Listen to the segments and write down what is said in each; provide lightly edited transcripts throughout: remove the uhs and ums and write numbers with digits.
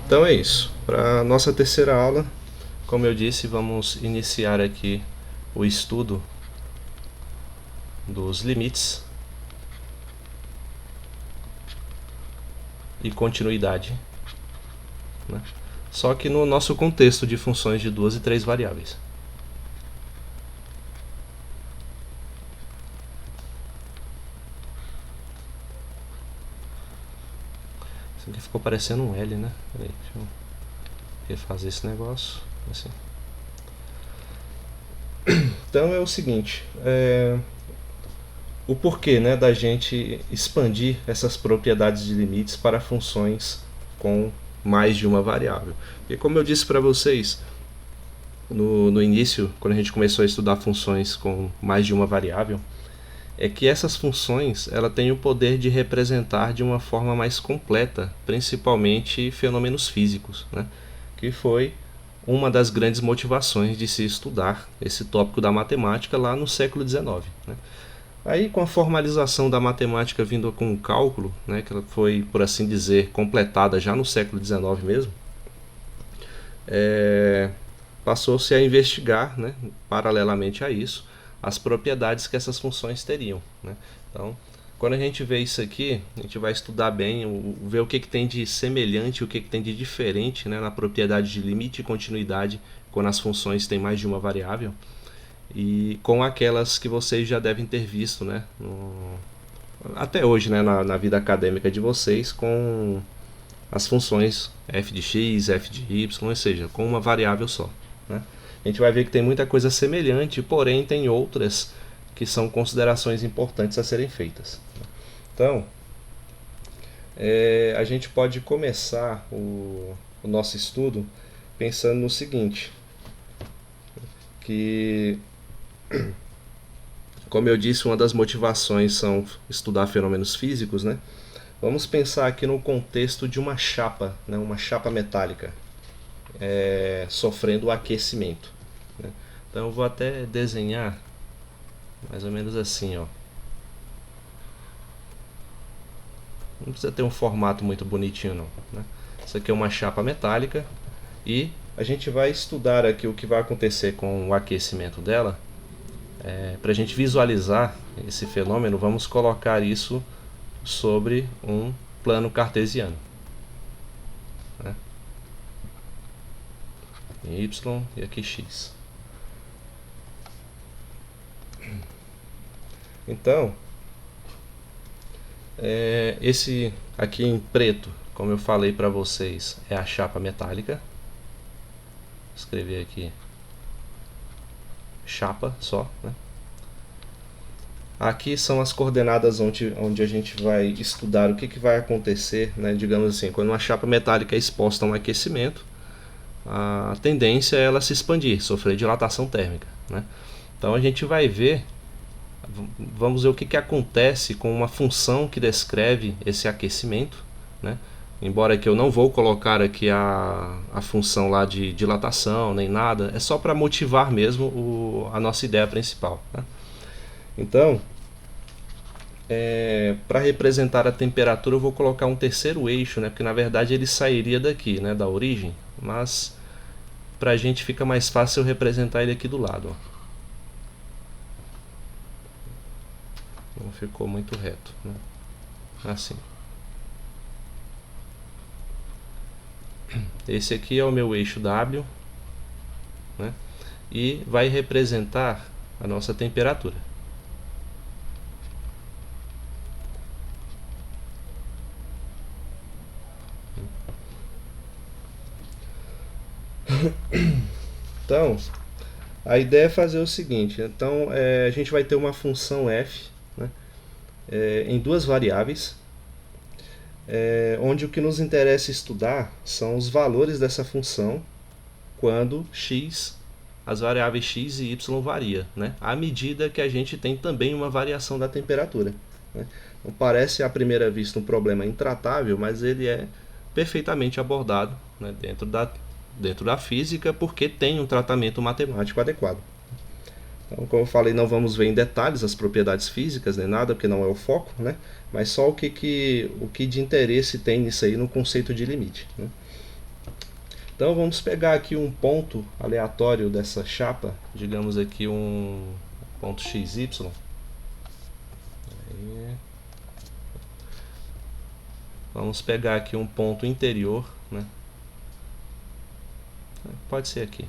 Então é isso. Para nossa terceira aula, como eu disse, vamos iniciar aqui o estudo dos limites e continuidade, né? Só que no nosso contexto de funções de duas e três variáveis. Isso aqui ficou parecendo um L, né? Peraí, deixa eu refazer esse negócio. Assim. Então é o seguinte, o porquê, né, da gente expandir essas propriedades de limites para funções com mais de uma variável. E como eu disse para vocês no início, quando a gente começou a estudar funções com mais de uma variável, é que essas funções ela têm o poder de representar de uma forma mais completa, principalmente fenômenos físicos, né? Que foi uma das grandes motivações de se estudar esse tópico da matemática lá no século XIX. Né? Aí, com a formalização da matemática vindo com o cálculo, né, que ela foi, por assim dizer, completada já no século XIX mesmo, passou-se a investigar, né, paralelamente a isso, as propriedades que essas funções teriam. Né? Então, quando a gente vê isso aqui, a gente vai estudar bem, ver o que tem de semelhante, o que tem de diferente, né, na propriedade de limite e continuidade quando as funções têm mais de uma variável, e com aquelas que vocês já devem ter visto, né, até hoje, né, na vida acadêmica de vocês, com as funções f de x, f de y, ou seja, com uma variável só. Né? A gente vai ver que tem muita coisa semelhante, porém tem outras que são considerações importantes a serem feitas. Então, a gente pode começar o nosso estudo pensando no seguinte, que, como eu disse, uma das motivações são estudar fenômenos físicos, né? Vamos pensar aqui no contexto de uma chapa, né? Uma chapa metálica sofrendo aquecimento. Né? Então eu vou até desenhar mais ou menos assim, ó. Não precisa ter um formato muito bonitinho não, né? Isso aqui é uma chapa metálica e a gente vai estudar aqui o que vai acontecer com o aquecimento dela. Para a gente visualizar esse fenômeno, vamos colocar isso sobre um plano cartesiano, né? Y e aqui x. Então, esse aqui em preto, como eu falei para vocês, é a chapa metálica. Vou escrever aqui chapa só, né? Aqui são as coordenadas onde a gente vai estudar o que vai acontecer, né? Digamos assim, quando uma chapa metálica é exposta a um aquecimento, a tendência é ela se expandir, sofrer dilatação térmica, né? Então a gente vai ver, vamos ver o que acontece com uma função que descreve esse aquecimento, né? Embora que eu não vou colocar aqui a função lá de dilatação nem nada, é só para motivar mesmo a nossa ideia principal, né? Então, para representar a temperatura eu vou colocar um terceiro eixo, né? Porque na verdade ele sairia daqui, né? Da origem, mas para a gente fica mais fácil eu representar ele aqui do lado, ó. Não ficou muito reto, né? Assim. Esse aqui é o meu eixo W, né? E vai representar a nossa temperatura. Então, a ideia é fazer o seguinte. Então, a gente vai ter uma função f, né, em duas variáveis, onde o que nos interessa estudar são os valores dessa função quando x, as variáveis x e y varia, né, à medida que a gente tem também uma variação da temperatura. Né. Então, parece à primeira vista um problema intratável, mas ele é perfeitamente abordado, né, dentro da física, porque tem um tratamento matemático adequado. Então, como eu falei, não vamos ver em detalhes as propriedades físicas, nem nada, porque não é o foco, né? Mas só o que de interesse tem nisso aí no conceito de limite, né? Então vamos pegar aqui um ponto aleatório dessa chapa, digamos aqui um ponto XY. Vamos pegar aqui um ponto interior, né? Pode ser aqui.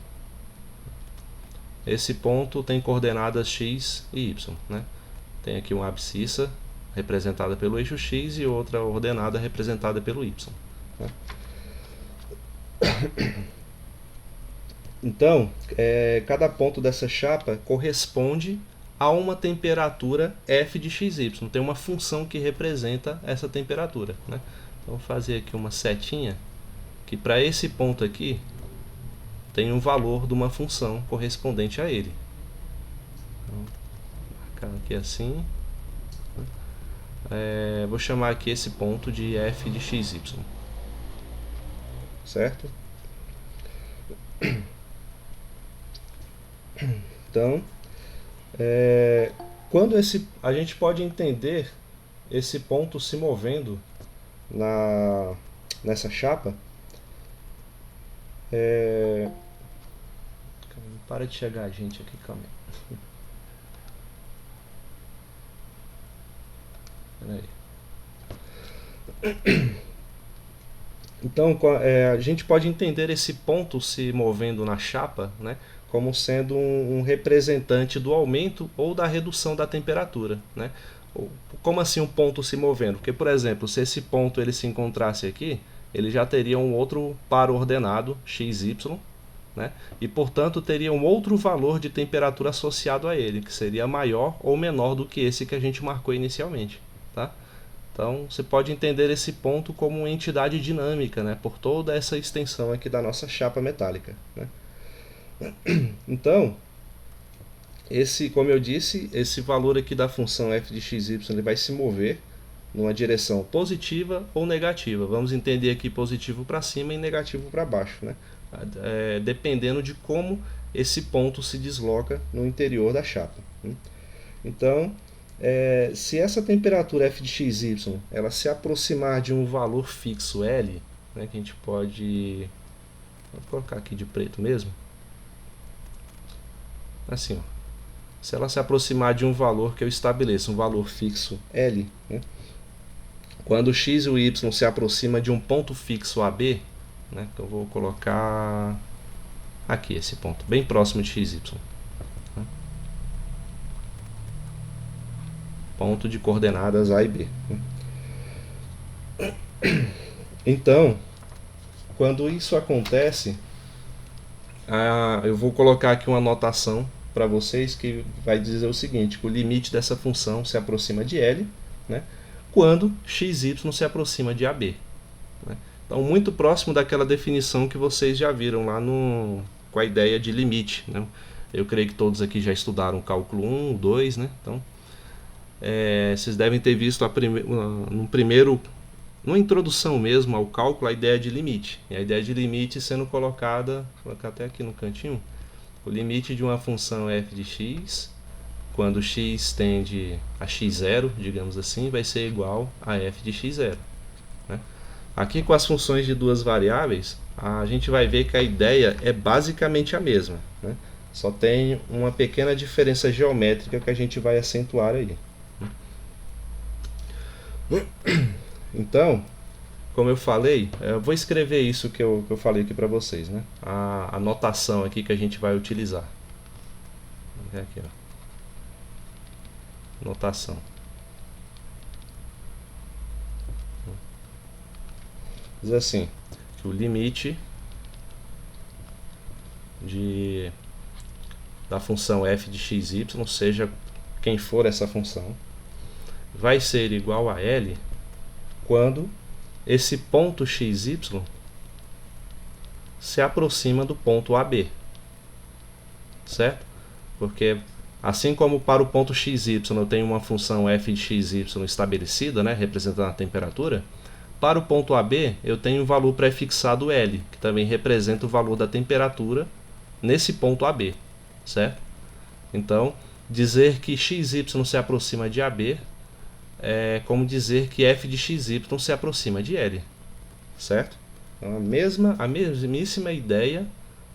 Esse ponto tem coordenadas x e y, né? Tem aqui uma abscissa representada pelo eixo x e outra ordenada representada pelo y, né? Então, cada ponto dessa chapa corresponde a uma temperatura f de xy. Tem uma função que representa essa temperatura, né? Então, vou fazer aqui uma setinha que para esse ponto aqui tem um valor de uma função correspondente a ele. Então, marcar aqui assim. Vou chamar aqui esse ponto de f de xy. Certo? Então, quando a gente pode entender esse ponto se movendo nessa chapa, para de chegar a gente aqui, calma aí. Então, a gente pode entender esse ponto se movendo na chapa, né, como sendo um representante do aumento ou da redução da temperatura, né? Como assim um ponto se movendo? Porque, por exemplo, se esse ponto ele se encontrasse aqui, ele já teria um outro par ordenado, xy, né? E, portanto, teria um outro valor de temperatura associado a ele, que seria maior ou menor do que esse que a gente marcou inicialmente, tá? Então, você pode entender esse ponto como uma entidade dinâmica, né, por toda essa extensão aqui da nossa chapa metálica, né? Então, como eu disse, esse valor aqui da função f de xy ele vai se mover numa direção positiva ou negativa. Vamos entender aqui positivo para cima e negativo para baixo, né? Dependendo de como esse ponto se desloca no interior da chapa. Então, se essa temperatura f de xy ela se aproximar de um valor fixo L, né, que a gente pode... Vou colocar aqui de preto mesmo. Assim, ó. Se ela se aproximar de um valor que eu estabeleço, um valor fixo L, né, quando o x e o y se aproximam de um ponto fixo AB, né, então eu vou colocar aqui esse ponto, bem próximo de xy. Né, ponto de coordenadas A e B. Né. Então, quando isso acontece, eu vou colocar aqui uma anotação para vocês que vai dizer o seguinte, que o limite dessa função se aproxima de L, né, quando xy se aproxima de AB. Né. Então, muito próximo daquela definição que vocês já viram lá com a ideia de limite. Né. Eu creio que todos aqui já estudaram cálculo 1, 2, né? Então, vocês devem ter visto numa introdução mesmo ao cálculo, a ideia de limite. E a ideia de limite sendo colocada, vou colocar até aqui no cantinho, o limite de uma função f de x, quando x tende a x0, digamos assim, vai ser igual a f de x0. Né? Aqui com as funções de duas variáveis, a gente vai ver que a ideia é basicamente a mesma. Né? Só tem uma pequena diferença geométrica que a gente vai acentuar aí. Então, como eu falei, eu vou escrever isso que eu falei aqui para vocês, né? A notação aqui que a gente vai utilizar. Aqui, ó. Notação. Diz assim, que o limite da função f de xy, seja quem for essa função, vai ser igual a L quando esse ponto xy se aproxima do ponto AB, certo? Porque assim como para o ponto xy eu tenho uma função f de xy estabelecida, né, representando a temperatura, para o ponto AB eu tenho um valor prefixado L, que também representa o valor da temperatura nesse ponto AB, certo? Então, dizer que xy se aproxima de AB é como dizer que f de xy se aproxima de L, certo? Então, a mesmíssima ideia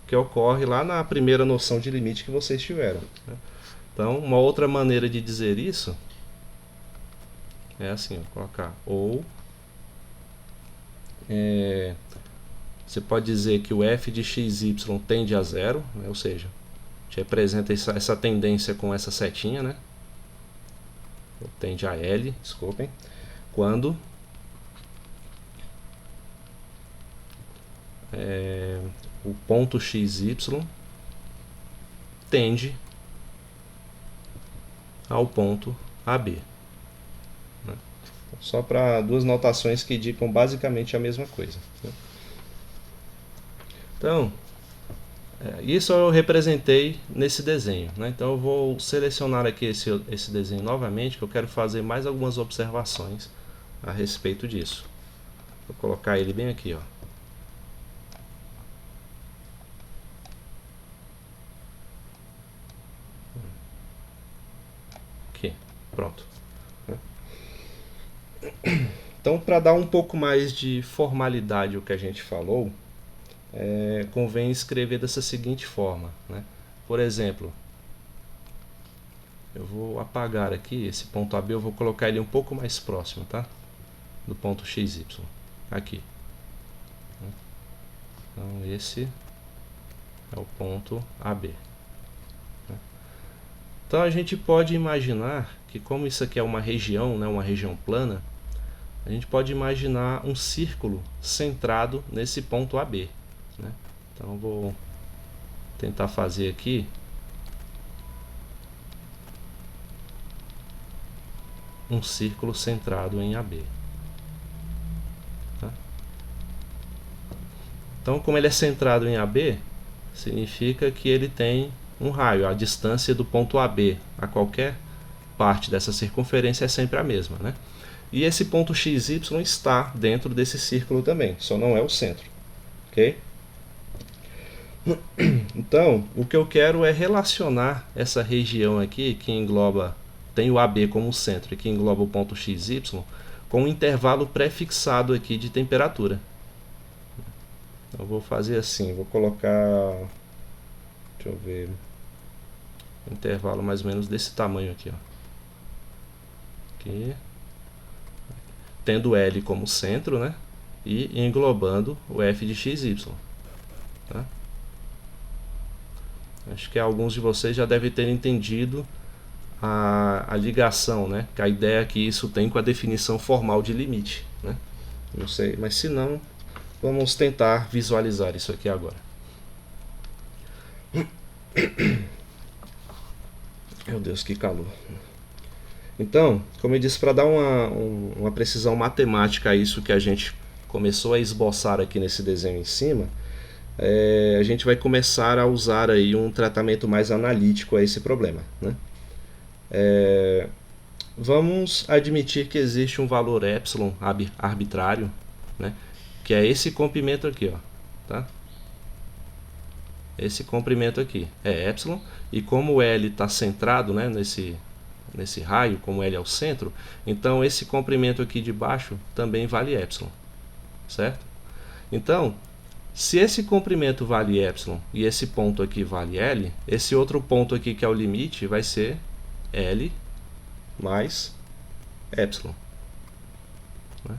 que ocorre lá na primeira noção de limite que vocês tiveram, né? Então, uma outra maneira de dizer isso é assim, ó, colocar ou você pode dizer que o f de xy tende a zero, né? Ou seja, a gente representa essa tendência com essa setinha, né? Tende a L, desculpem, quando o ponto xy tende ao ponto AB, né? Só para duas notações que indicam basicamente a mesma coisa, né? Então, isso eu representei nesse desenho, né? Então eu vou selecionar aqui esse desenho novamente, que eu quero fazer mais algumas observações a respeito disso. Vou colocar ele bem aqui, ó. Aqui, pronto. Então, para dar um pouco mais de formalidade ao que a gente falou, convém escrever dessa seguinte forma, né? Por exemplo, eu vou apagar aqui esse ponto AB, eu vou colocar ele um pouco mais próximo, tá? Do ponto XY, aqui. Então esse é o ponto AB. Então a gente pode imaginar que, como isso aqui é uma região, né, uma região plana, a gente pode imaginar um círculo centrado nesse ponto AB, né? Então eu vou tentar fazer aqui um círculo centrado em AB. Tá? Então, como ele é centrado em AB, significa que ele tem um raio. A distância do ponto AB a qualquer parte dessa circunferência é sempre a mesma, né? E esse ponto XY está dentro desse círculo também, só não é o centro, ok? Então, o que eu quero é relacionar essa região aqui, que engloba, tem o AB como centro e que engloba o ponto XY, com um intervalo pré-fixado aqui de temperatura. Eu vou fazer assim, vou colocar, deixa eu ver, um intervalo mais ou menos desse tamanho aqui, ó. Aqui. Tendo L como centro, né? E englobando o f de xy. Tá? Acho que alguns de vocês já devem ter entendido a ligação, né? Que a ideia que isso tem com a definição formal de limite, né? Não sei, mas se não, vamos tentar visualizar isso aqui agora. Meu Deus, que calor. Então, como eu disse, para dar uma precisão matemática a isso que a gente começou a esboçar aqui nesse desenho em cima, a gente vai começar a usar aí um tratamento mais analítico a esse problema, né? Vamos admitir que existe um valor epsilon arbitrário, né? Que é esse comprimento aqui, ó, tá? Esse comprimento aqui é epsilon, e como o L está centrado, né, nesse raio, como L é o centro, então esse comprimento aqui de baixo também vale epsilon, certo? Então, se esse comprimento vale epsilon e esse ponto aqui vale L, esse outro ponto aqui que é o limite vai ser L mais epsilon, né?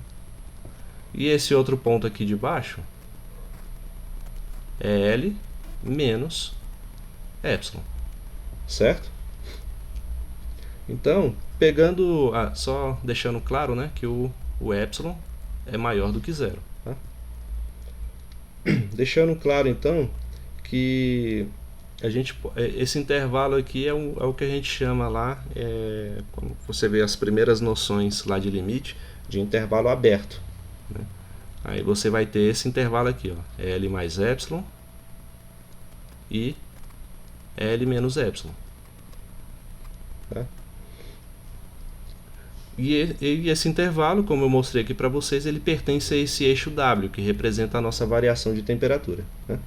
E esse outro ponto aqui de baixo é L menos epsilon, certo? Então, pegando, só deixando claro, né, que o epsilon é maior do que zero, tá? Deixando claro então que esse intervalo aqui é o que a gente chama lá, como você vê as primeiras noções lá de limite, de intervalo aberto, né? Aí você vai ter esse intervalo aqui, ó, L mais epsilon e L menos epsilon, tá? E esse intervalo, como eu mostrei aqui para vocês, ele pertence a esse eixo W, que representa a nossa variação de temperatura, né?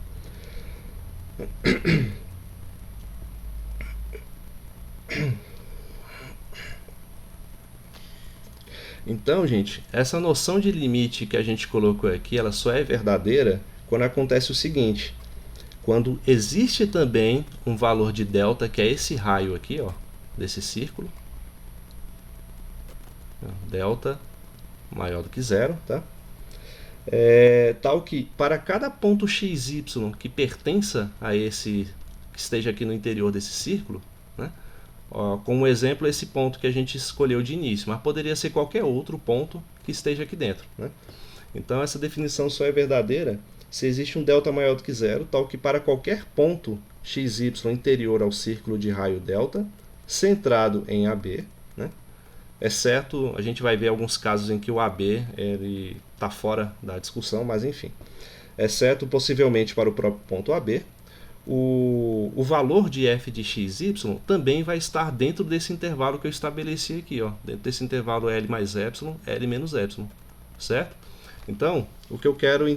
Então, gente, essa noção de limite que a gente colocou aqui, ela só é verdadeira quando acontece o seguinte: quando existe também um valor de delta, que é esse raio aqui, ó, desse círculo, delta maior do que zero, tá? Tal que para cada ponto xy que pertença a esse, que esteja aqui no interior desse círculo, né? Ó, como exemplo, esse ponto que a gente escolheu de início, mas poderia ser qualquer outro ponto que esteja aqui dentro, né? Então essa definição só é verdadeira se existe um delta maior do que zero, tal que para qualquer ponto xy interior ao círculo de raio delta, centrado em AB, né? Exceto, a gente vai ver alguns casos em que o AB está fora da discussão, mas enfim. Exceto possivelmente para o próprio ponto AB, o valor de f de xy também vai estar dentro desse intervalo que eu estabeleci aqui, ó, dentro desse intervalo L mais epsilon, L menos epsilon, certo? Então, o que eu quero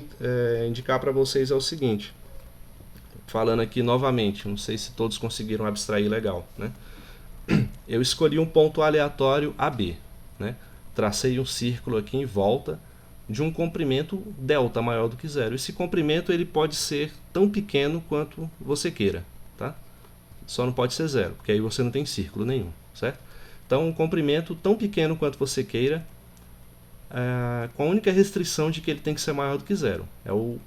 indicar para vocês é o seguinte, falando aqui novamente, não sei se todos conseguiram abstrair legal, né? Eu escolhi um ponto aleatório AB, né? Tracei um círculo aqui em volta de um comprimento delta maior do que zero. Esse comprimento ele pode ser tão pequeno quanto você queira, tá? Só não pode ser zero, porque aí você não tem círculo nenhum, certo? Então, um comprimento tão pequeno quanto você queira, com a única restrição de que ele tem que ser maior do que zero. É o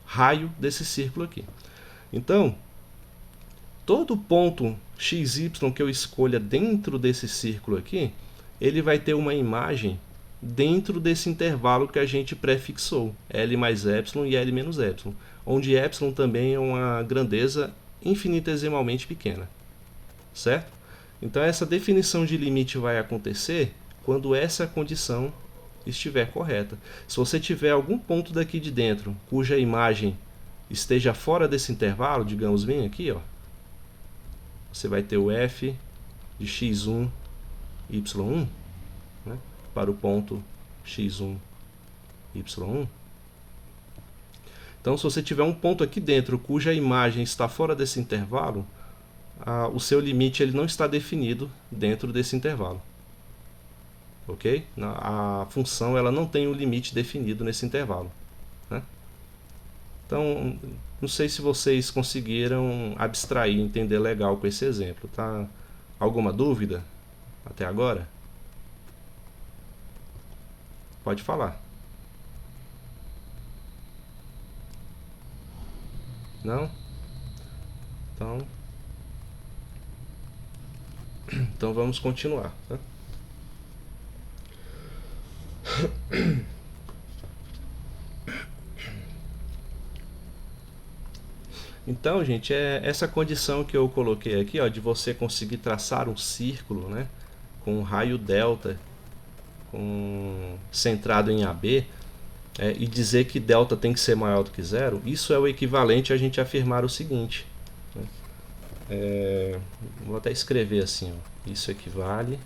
raio desse círculo aqui. Então, todo ponto xy que eu escolha dentro desse círculo aqui, ele vai ter uma imagem dentro desse intervalo que a gente prefixou, L mais epsilon e L menos epsilon, onde epsilon também é uma grandeza infinitesimalmente pequena, certo? Então essa definição de limite vai acontecer quando essa condição estiver correta. Se você tiver algum ponto daqui de dentro cuja imagem esteja fora desse intervalo, digamos bem aqui, ó, você vai ter o f de x1, y1, né, para o ponto x1, y1. Então, se você tiver um ponto aqui dentro cuja imagem está fora desse intervalo, o seu limite ele não está definido dentro desse intervalo. Ok? A função ela não tem um limite definido nesse intervalo, né? Então, não sei se vocês conseguiram abstrair, entender legal com esse exemplo, tá? Alguma dúvida até agora? Pode falar. Não? Então vamos continuar, tá? Então, gente, essa condição que eu coloquei aqui, ó, de você conseguir traçar um círculo, né, com um raio delta centrado em AB, e dizer que delta tem que ser maior do que zero, isso é o equivalente a gente afirmar o seguinte, né? Vou até escrever assim, ó, isso equivale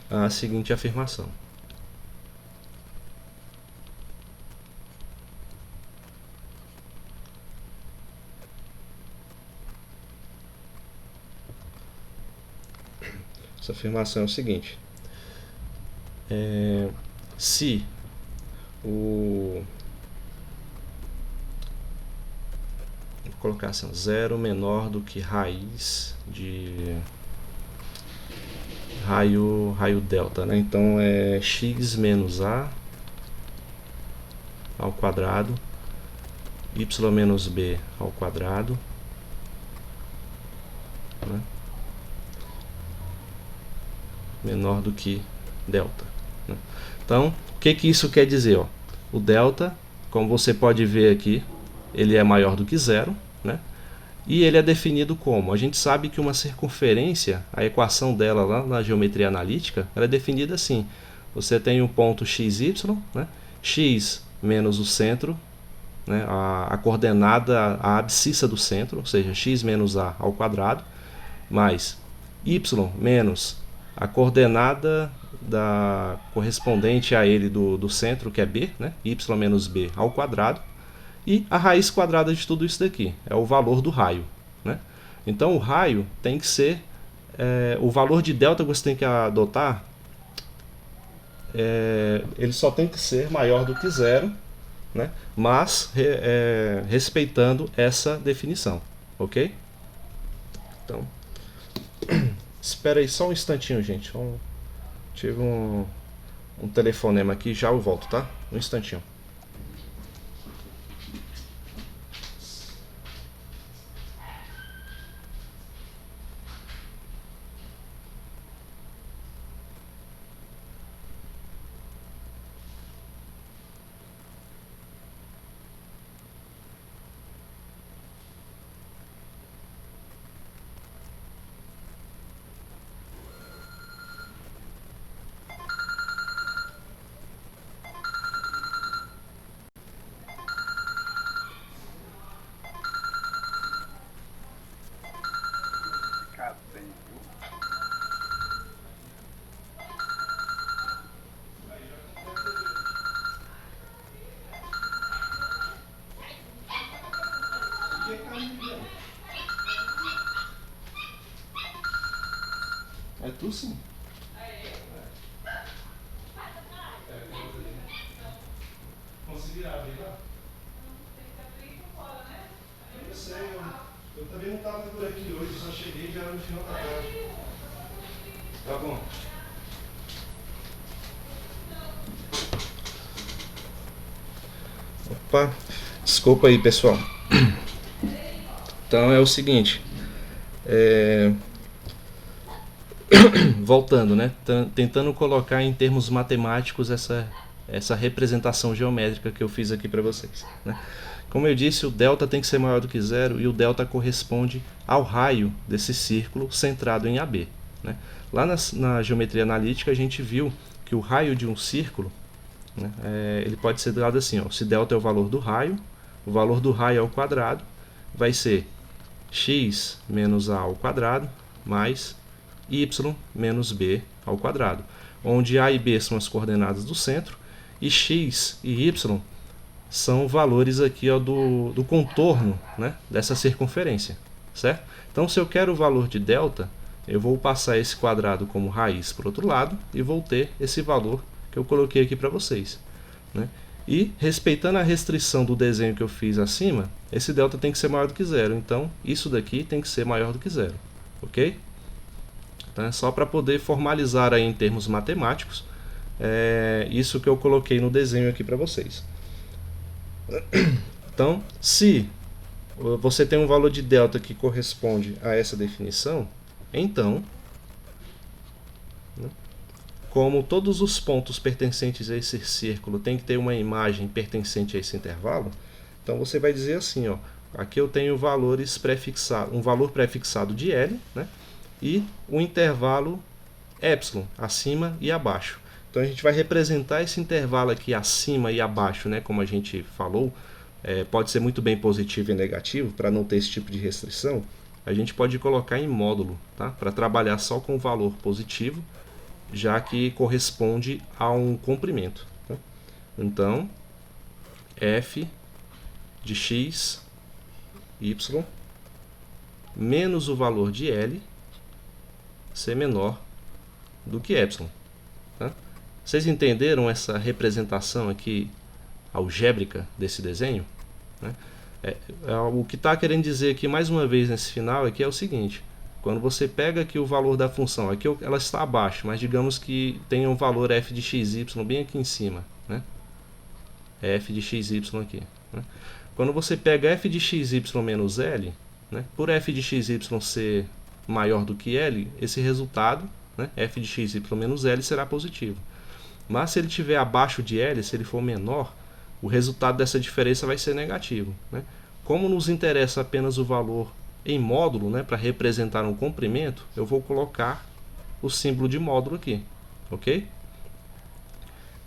à seguinte afirmação. Essa afirmação é o seguinte: se vou colocar assim, 0 menor do que raiz de raio delta, né? Então é x menos a ao quadrado, y menos b ao quadrado, né, menor do que delta, né? Então, o que isso quer dizer? Ó? O delta, como você pode ver aqui, ele é maior do que zero, né? E ele é definido como? A gente sabe que uma circunferência, a equação dela lá na geometria analítica, ela é definida assim. Você tem um ponto xy, né? X menos o centro, né? A coordenada, a abscissa do centro, ou seja, x menos a ao quadrado, mais y menos a coordenada correspondente a ele do centro, que é b, né? Y menos b ao quadrado, e a raiz quadrada de tudo isso daqui, é o valor do raio, né? Então o raio tem que ser, o valor de delta que você tem que adotar, ele só tem que ser maior do que zero, né? Mas respeitando essa definição, ok? Então, espera aí só um instantinho, gente. Tive um telefonema aqui, já eu volto, tá? Um instantinho. É tu sim. Conseguir abrir lá? Eu não sei, eu também não estava por aqui hoje, só cheguei já no final da tarde. Tá bom. Opa, desculpa aí, pessoal. Então é o seguinte, voltando, né? Tentando colocar em termos matemáticos essa representação geométrica que eu fiz aqui para vocês, né? Como eu disse, o delta tem que ser maior do que zero e o delta corresponde ao raio desse círculo centrado em AB, né? Lá na geometria analítica a gente viu que o raio de um círculo, né, ele pode ser dado assim, ó, se delta é o valor do raio ao quadrado vai ser x menos a ao quadrado mais y menos b ao quadrado, onde a e b são as coordenadas do centro e x e y são valores aqui, ó, do contorno, né, dessa circunferência, certo? Então, se eu quero o valor de delta, eu vou passar esse quadrado como raiz para o outro lado e vou ter esse valor que eu coloquei aqui para vocês, né? E, respeitando a restrição do desenho que eu fiz acima, esse delta tem que ser maior do que zero. Então, isso daqui tem que ser maior do que zero, ok? Então, é só para poder formalizar aí em termos matemáticos isso que eu coloquei no desenho aqui para vocês. Então, se você tem um valor de delta que corresponde a essa definição, então, né, como todos os pontos pertencentes a esse círculo tem que ter uma imagem pertencente a esse intervalo, então você vai dizer assim, ó, aqui eu tenho valores prefixados, um valor prefixado de L, né, e o intervalo epsilon, acima e abaixo. Então a gente vai representar esse intervalo aqui acima e abaixo, né, como a gente falou, pode ser muito bem positivo e negativo, para não ter esse tipo de restrição, a gente pode colocar em módulo, tá, para trabalhar só com o valor positivo, já que corresponde a um comprimento, tá? Então, f de x, y, menos o valor de L ser menor do que epsilon. Tá? Vocês entenderam essa representação aqui algébrica desse desenho? Né? O que está querendo dizer aqui mais uma vez nesse final aqui é o seguinte: quando você pega aqui o valor da função, aqui ela está abaixo, mas digamos que tenha um valor f de xy bem aqui em cima, né? F de xy aqui, né? Quando você pega f de xy menos L, né, por f de xy ser maior do que L, esse resultado, né, f de xy menos L, será positivo. Mas se ele estiver abaixo de L, se ele for menor, o resultado dessa diferença vai ser negativo, né? Como nos interessa apenas o valor em módulo, né, para representar um comprimento, eu vou colocar o símbolo de módulo aqui, ok?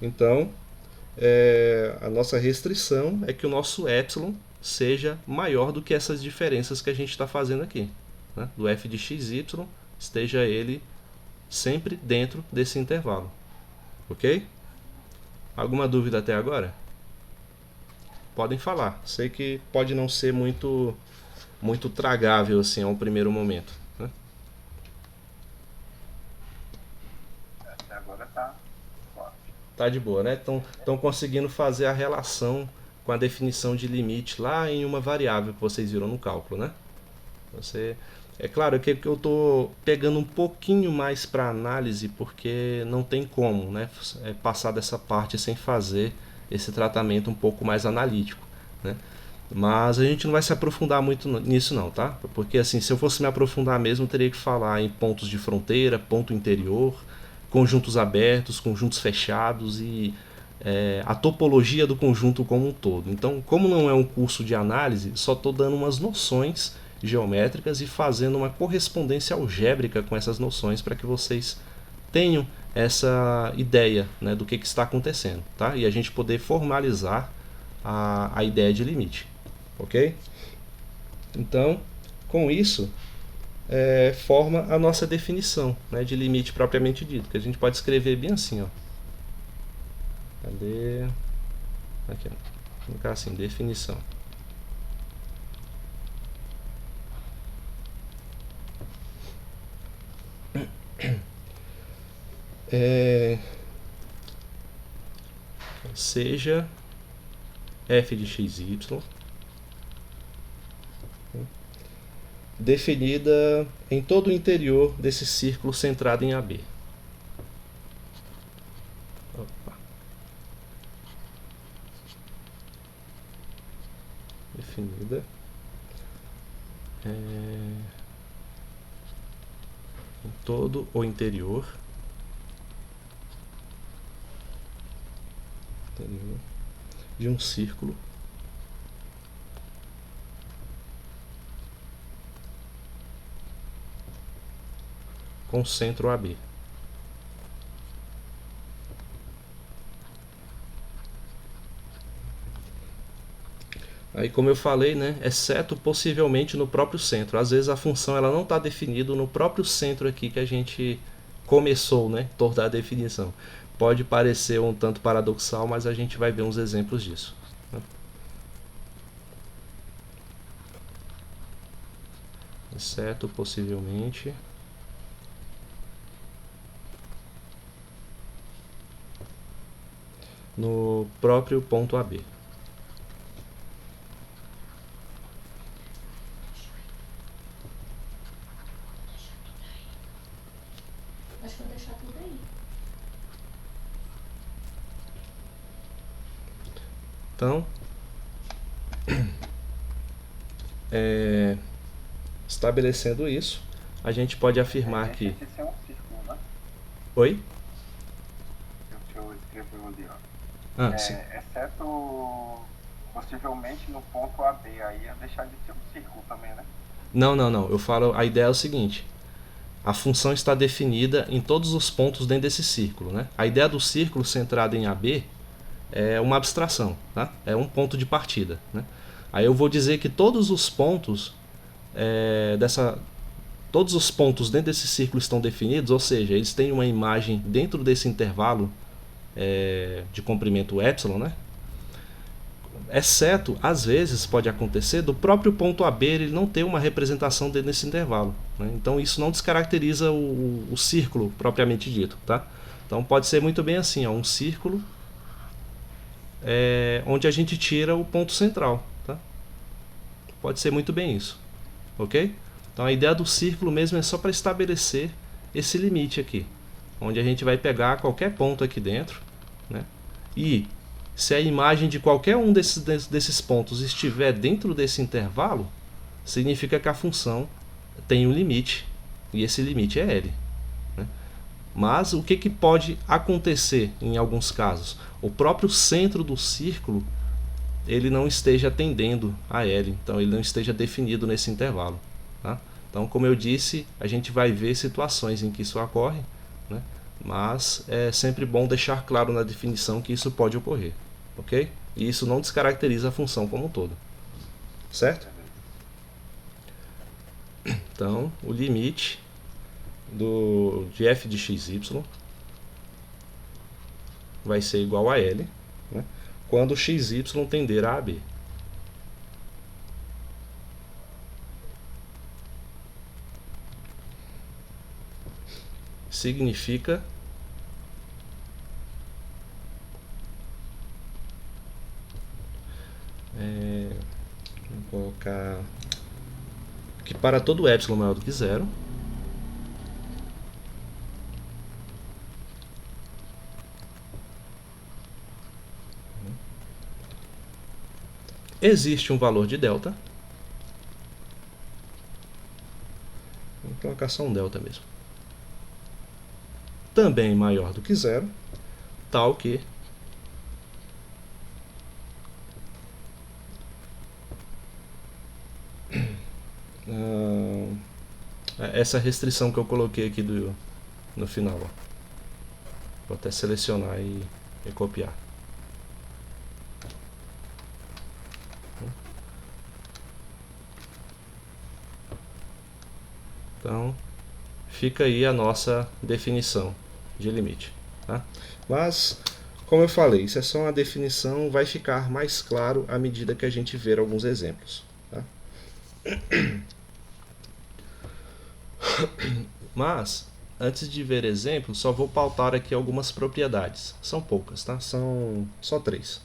Então, a nossa restrição é que o nosso epsilon seja maior do que essas diferenças que a gente está fazendo aqui, né? Do f de xy, esteja ele sempre dentro desse intervalo, ok? Alguma dúvida até agora? Podem falar. Sei que pode não ser muito muito tragável assim a um primeiro momento, né? Até agora tá suave. Tá de boa, né? Estão conseguindo fazer a relação com a definição de limite lá em uma variável que vocês viram no cálculo, né? Você, é claro que eu estou pegando um pouquinho mais para análise porque não tem como, né, passar dessa parte sem fazer esse tratamento um pouco mais analítico, né? Mas a gente não vai se aprofundar muito nisso não, tá? Porque assim, se eu fosse me aprofundar mesmo, eu teria que falar em pontos de fronteira, ponto interior, conjuntos abertos, conjuntos fechados e a topologia do conjunto como um todo. Então, como não é um curso de análise, só estou dando umas noções geométricas e fazendo uma correspondência algébrica com essas noções para que vocês tenham essa ideia, né, do que está acontecendo, tá? E a gente poder formalizar a ideia de limite, ok? Então, com isso, forma a nossa definição, né, de limite propriamente dito, que a gente pode escrever bem assim, ó. Cadê? Aqui, ó. Vou colocar assim, definição. É, seja f de x, y definida em todo o interior desse círculo centrado em AB. Opa. Definida em todo o interior de um círculo com centro AB. Aí, como eu falei, né, exceto possivelmente no próprio centro. Às vezes a função ela não está definida no próprio centro aqui que a gente começou, né, toda a definição. Pode parecer um tanto paradoxal, mas a gente vai ver uns exemplos disso, né? Exceto possivelmente no próprio ponto AB. Acho que vou deixar tudo aí. Então, estabelecendo isso, a gente pode afirmar Deixa que... de ser um círculo, né? Oi? Deixa eu escrever ali, ó. Ah, sim. Exceto possivelmente no ponto AB, aí ia deixar de ser um círculo também, né? Não, não, não. Eu falo, a ideia é o seguinte: a função está definida em todos os pontos dentro desse círculo, né? A ideia do círculo centrado em AB é uma abstração, tá? É um ponto de partida, né? Aí eu vou dizer que todos os pontos todos os pontos dentro desse círculo estão definidos, ou seja, eles têm uma imagem dentro desse intervalo de comprimento epsilon, né? Exceto, às vezes pode acontecer do próprio ponto AB ele não ter uma representação dentro desse intervalo, né? Então isso não descaracteriza o círculo propriamente dito, tá? Então pode ser muito bem assim, ó, um círculo onde a gente tira o ponto central, tá? Pode ser muito bem isso, ok? Então a ideia do círculo mesmo é só para estabelecer esse limite aqui, onde a gente vai pegar qualquer ponto aqui dentro, né? E se a imagem de qualquer um desses pontos estiver dentro desse intervalo, significa que a função tem um limite, e esse limite é L, né? Mas o que pode acontecer em alguns casos? O próprio centro do círculo ele não esteja tendendo a L, então ele não esteja definido nesse intervalo, tá? Então, como eu disse, a gente vai ver situações em que isso ocorre, né? Mas é sempre bom deixar claro na definição que isso pode ocorrer, ok? E isso não descaracteriza a função como um todo, certo? Então, o limite de f de xy vai ser igual a L, né, quando xy tender a AB. significa vou colocar que para todo epsilon maior do que zero, existe um valor de delta. Vou colocar só um delta mesmo. Também maior do que zero, tal que essa restrição que eu coloquei aqui no final. Ó. Vou até selecionar e copiar. Então, fica aí a nossa definição de limite. Tá? Mas, como eu falei, isso é só uma definição, vai ficar mais claro à medida que a gente ver alguns exemplos. Tá? Mas, antes de ver exemplos, só vou pautar aqui algumas propriedades. São poucas, tá? São só 3.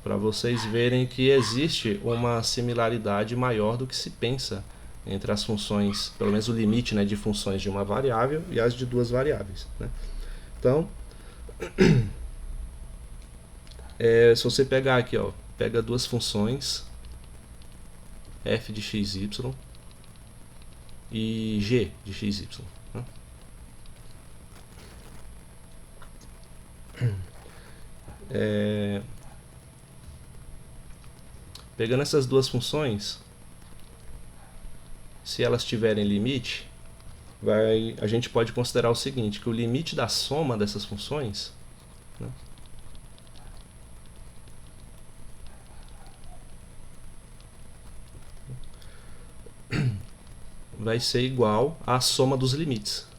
Para vocês verem que existe uma similaridade maior do que se pensa entre as funções, pelo menos o limite, né, de funções de uma variável e as de duas variáveis. Né? Então, se você pegar aqui, ó, pega duas funções, f de xy e g de xy. Né? Pegando essas duas funções, se elas tiverem limite, a gente pode considerar o seguinte, que o limite da soma dessas funções, né, vai ser igual à soma dos limites.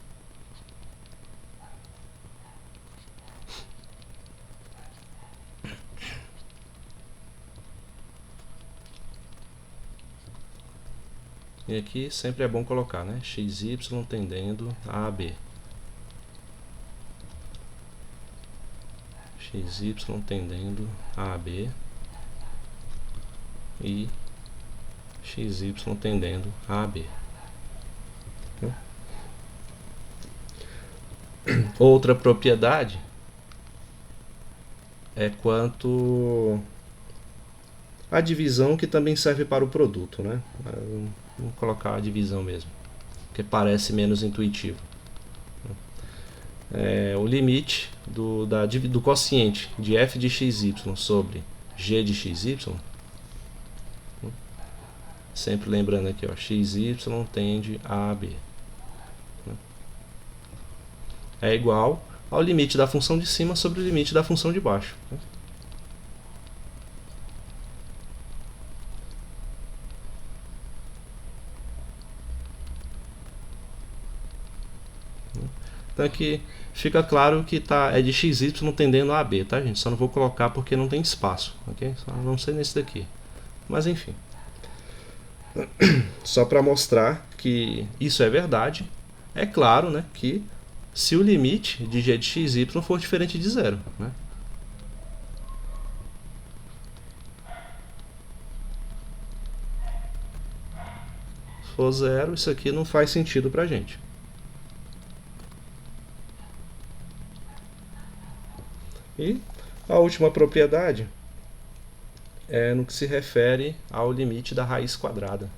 E aqui sempre é bom colocar, né? xy tendendo a AB. xy tendendo a AB. E xy tendendo a AB. Outra propriedade é quanto a divisão, que também serve para o produto, né? Vamos colocar a divisão mesmo, que parece menos intuitivo. O limite do quociente de f de xy sobre g de xy, sempre lembrando aqui, ó, xy tende a AB, é igual ao limite da função de cima sobre o limite da função de baixo. Então aqui fica claro que é de xy tendendo a AB, tá, gente? Só não vou colocar porque não tem espaço, ok? Só não sei nesse daqui. Mas enfim. Só para mostrar que isso é verdade, é claro, né, que se o limite de g de xy for diferente de zero, né? Se for zero, isso aqui não faz sentido pra gente. E a última propriedade é no que se refere ao limite da raiz quadrada,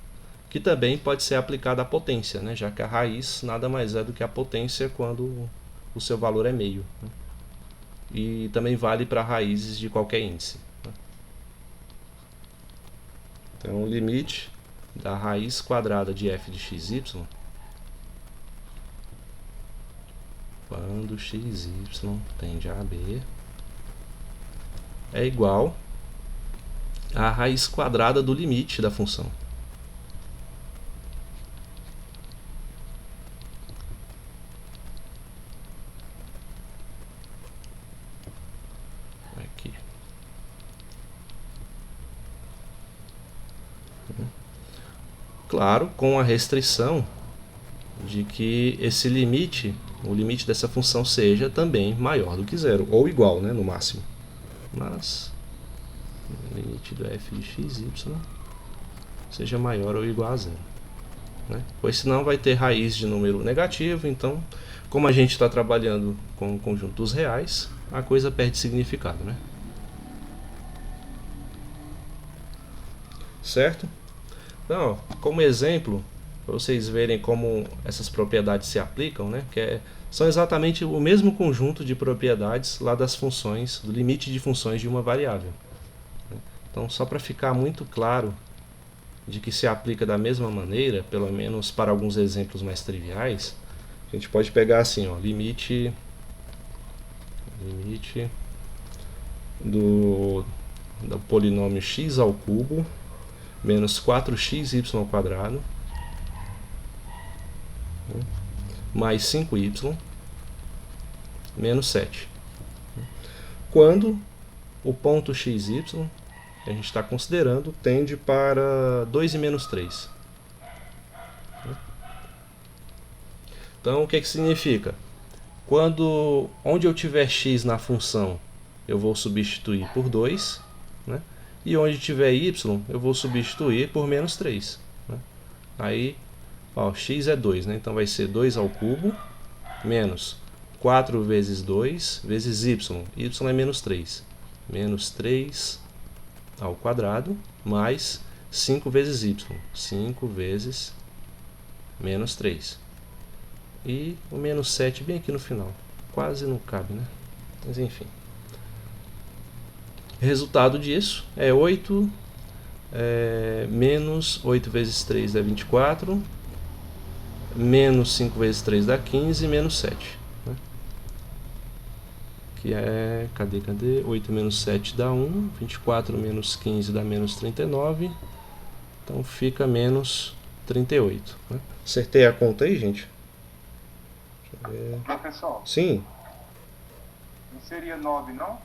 que também pode ser aplicada à potência, né? Já que a raiz nada mais é do que a potência quando o seu valor é meio. Né? E também vale para raízes de qualquer índice. Né? Então, o limite da raiz quadrada de f de xy, quando xy tende a AB, é igual à raiz quadrada do limite da função. Aqui. Claro, com a restrição de que esse limite, o limite dessa função seja também maior do que zero, ou igual, né, no máximo. Mas o limite do f de x, y seja maior ou igual a zero, né? Pois senão vai ter raiz de número negativo, então, como a gente está trabalhando com conjuntos reais, a coisa perde significado, né? Certo? Então, ó, como exemplo, para vocês verem como essas propriedades se aplicam, né? São exatamente o mesmo conjunto de propriedades lá das funções, do limite de funções de uma variável. Então, só para ficar muito claro de que se aplica da mesma maneira, pelo menos para alguns exemplos mais triviais, a gente pode pegar assim, ó, limite do polinômio x ao cubo menos 4xy² mais 5y menos 7. Quando o ponto xy que a gente está considerando tende para 2 e menos 3. Então, o que significa? Onde eu tiver x na função, eu vou substituir por 2, né? E onde tiver y, eu vou substituir por menos 3. Né? Aí, ó, x é 2, né? Então vai ser 2 ao cubo menos 4 vezes 2 vezes y. Y é menos 3. Menos 3 ao quadrado mais 5 vezes y. 5 vezes menos 3. E o menos 7 bem aqui no final. Quase não cabe, né? Mas enfim. Resultado disso é 8. Menos 8 vezes 3 dá 24. Menos 5 vezes 3 dá 15. Menos 7. Né? Que é... Cadê? 8 menos 7 dá 1. 24 menos 15 dá menos 39. Então fica menos 38. Né? Acertei a conta aí, gente? Professor? Sim. Não seria 9, não?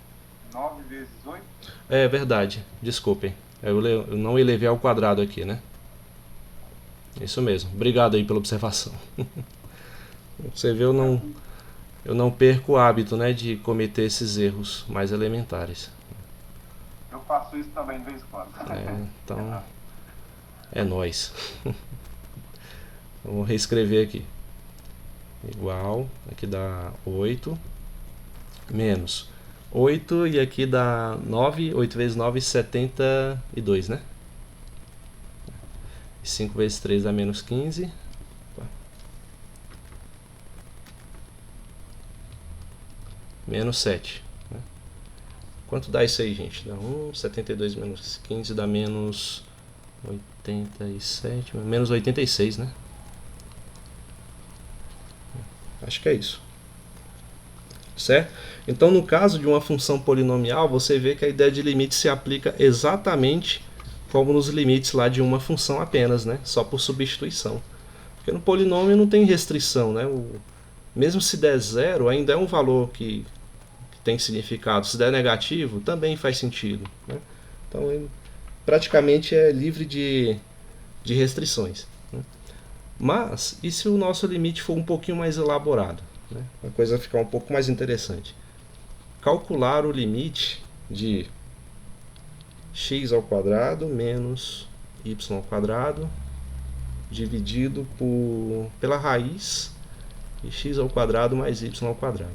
9 vezes 8? É verdade, desculpem. Eu não elevei ao quadrado aqui, né? Isso mesmo. Obrigado aí pela observação. Você vê, eu não perco o hábito, né, de cometer esses erros mais elementares. Eu faço isso também de vez em quando. Então, é nóis. Vamos reescrever aqui. Igual, aqui dá 8, menos 8, e aqui dá 9, 8 vezes 9, 72, né? 5 vezes 3 dá menos 15. Menos 7. Né? Quanto dá isso aí, gente? Dá 1, 72 menos 15 dá menos 87, menos 86, né? Acho que é isso. Certo? Então, no caso de uma função polinomial, você vê que a ideia de limite se aplica exatamente como nos limites lá de uma função apenas, né? Só por substituição. Porque no polinômio não tem restrição, né? Mesmo se der zero, ainda é um valor que tem significado. Se der negativo, também faz sentido. Né? Então, praticamente é livre de restrições. Mas, e se o nosso limite for um pouquinho mais elaborado? Né? A coisa vai ficar um pouco mais interessante. Calcular o limite de x ao quadrado menos y ao quadrado dividido pela raiz de x ao quadrado mais y ao quadrado.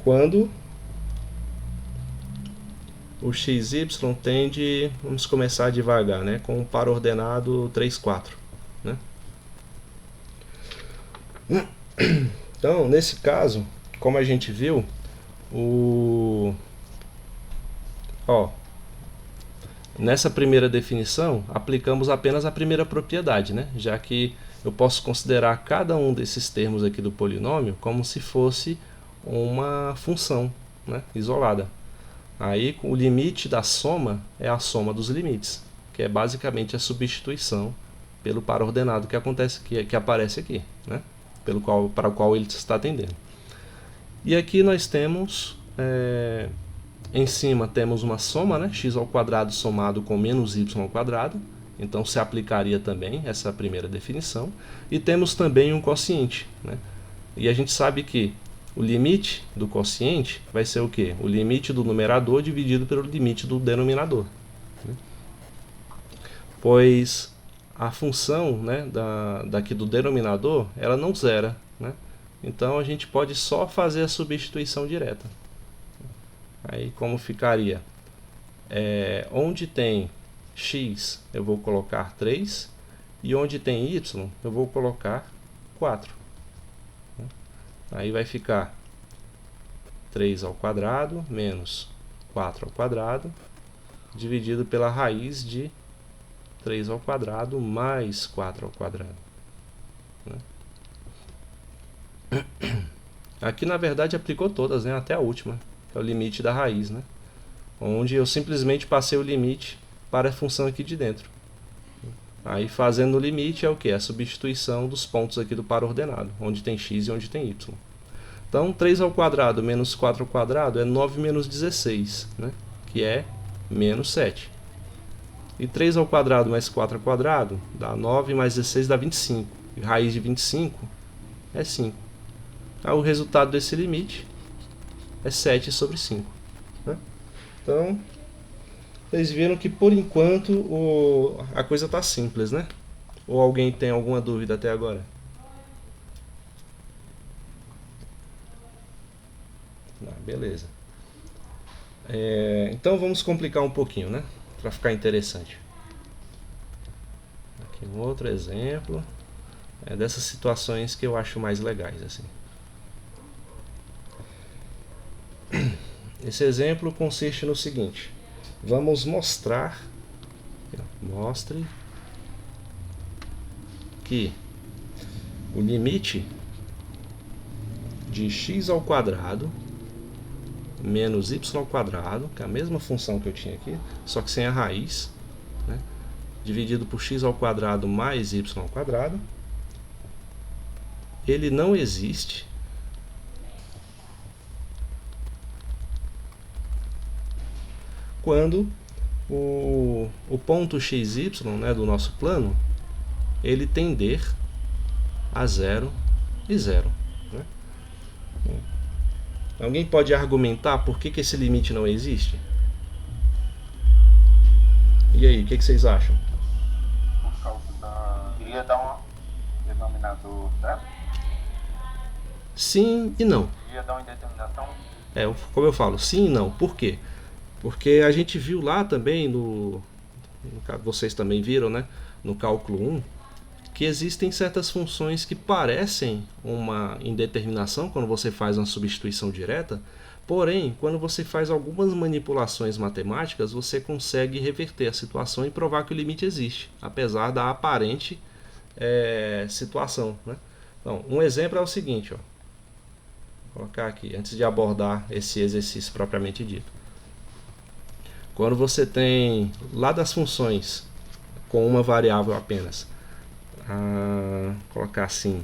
Quando o xy tende, vamos começar devagar, né, com o par ordenado 3, 4. Né? Então, nesse caso, como a gente viu, nessa primeira definição, aplicamos apenas a primeira propriedade, né, já que eu posso considerar cada um desses termos aqui do polinômio como se fosse uma função, né, isolada. Aí o limite da soma é a soma dos limites, que é basicamente a substituição pelo par ordenado que aparece aqui, né? Para o qual ele está atendendo. E aqui nós temos, em cima temos uma soma, né? X ao quadrado somado com menos y ao quadrado, Então se aplicaria também essa primeira definição. E temos também um quociente, né? E a gente sabe que o limite do quociente vai ser o quê? O limite do numerador dividido pelo limite do denominador, né? Pois a função, né, daqui do denominador, ela não zera, né? Então a gente pode só fazer a substituição direta. Aí como ficaria? Onde tem x eu vou colocar 3 e onde tem y eu vou colocar 4. Aí vai ficar 3 ao quadrado menos 4 ao quadrado dividido pela raiz de 3 ao quadrado mais 4 ao quadrado, né? Aqui na verdade aplicou todas, né, até a última, que é o limite da raiz, né? Onde eu simplesmente passei o limite para a função aqui de dentro. Aí fazendo o limite é o que? A substituição dos pontos aqui do par ordenado, onde tem x e onde tem y. Então 3 ao quadrado menos 4 ao quadrado é 9 menos 16, né? Que é menos 7. E 3 ao quadrado mais 4 ao quadrado dá 9 mais 16 dá 25. E raiz de 25 é 5. Aí o resultado desse limite é 7 sobre 5, né? Então, vocês viram que por enquanto a coisa está simples, né? Ou alguém tem alguma dúvida até agora? Beleza. Então vamos complicar um pouquinho, né? Para ficar interessante. Aqui um outro exemplo dessas situações que eu acho mais legais, assim. Esse exemplo consiste no seguinte: vamos mostrar, mostre que o limite de x ao quadrado menos y ao quadrado, que é a mesma função que eu tinha aqui, só que sem a raiz, né, dividido por x ao quadrado mais y ao quadrado, ele não existe quando o ponto xy, né, do nosso plano, ele tender a 0 e 0, né? Alguém pode argumentar por que esse limite não existe? E aí, o que vocês acham? Por causa iria dar um denominador, certo? Sim e não. Iria dar uma indeterminação? Como eu falo, sim e não. Por quê? Porque a gente viu lá também, vocês também viram, né, no cálculo 1, que existem certas funções que parecem uma indeterminação quando você faz uma substituição direta, porém, quando você faz algumas manipulações matemáticas, você consegue reverter a situação e provar que o limite existe, apesar da aparente situação, né? Então, um exemplo é o seguinte, ó. Vou colocar aqui, antes de abordar esse exercício propriamente dito. Quando você tem lá das funções com uma variável apenas, colocar assim,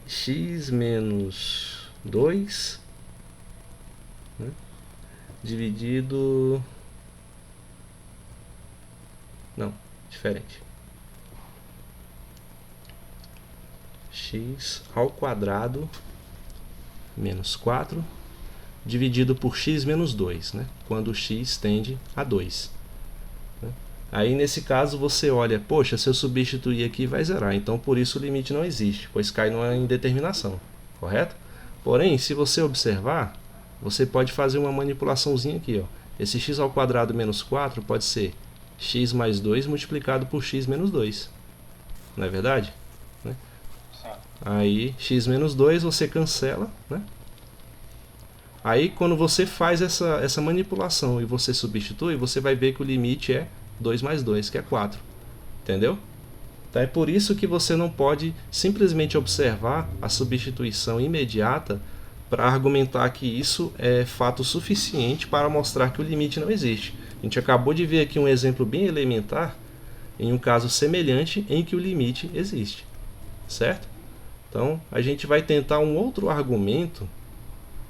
x menos 2, né, dividido, não, diferente, x ao quadrado menos 4 dividido por x menos 2, né, quando x tende a 2. Aí nesse caso você olha, poxa, se eu substituir aqui vai zerar, então por isso o limite não existe, pois cai numa indeterminação, correto? Porém, se você observar, você pode fazer uma manipulaçãozinha aqui, ó. Esse x ao quadrado menos 4 pode ser x mais 2 multiplicado por x menos 2, não é verdade? Né? Sim. Aí x menos 2 você cancela, né? Aí quando você faz essa manipulação e você substitui, você vai ver que o limite é 2 mais 2, que é 4. Entendeu? Então é por isso que você não pode simplesmente observar a substituição imediata para argumentar que isso é fato suficiente para mostrar que o limite não existe. A gente acabou de ver aqui um exemplo bem elementar em um caso semelhante em que o limite existe. Certo? Então a gente vai tentar um outro argumento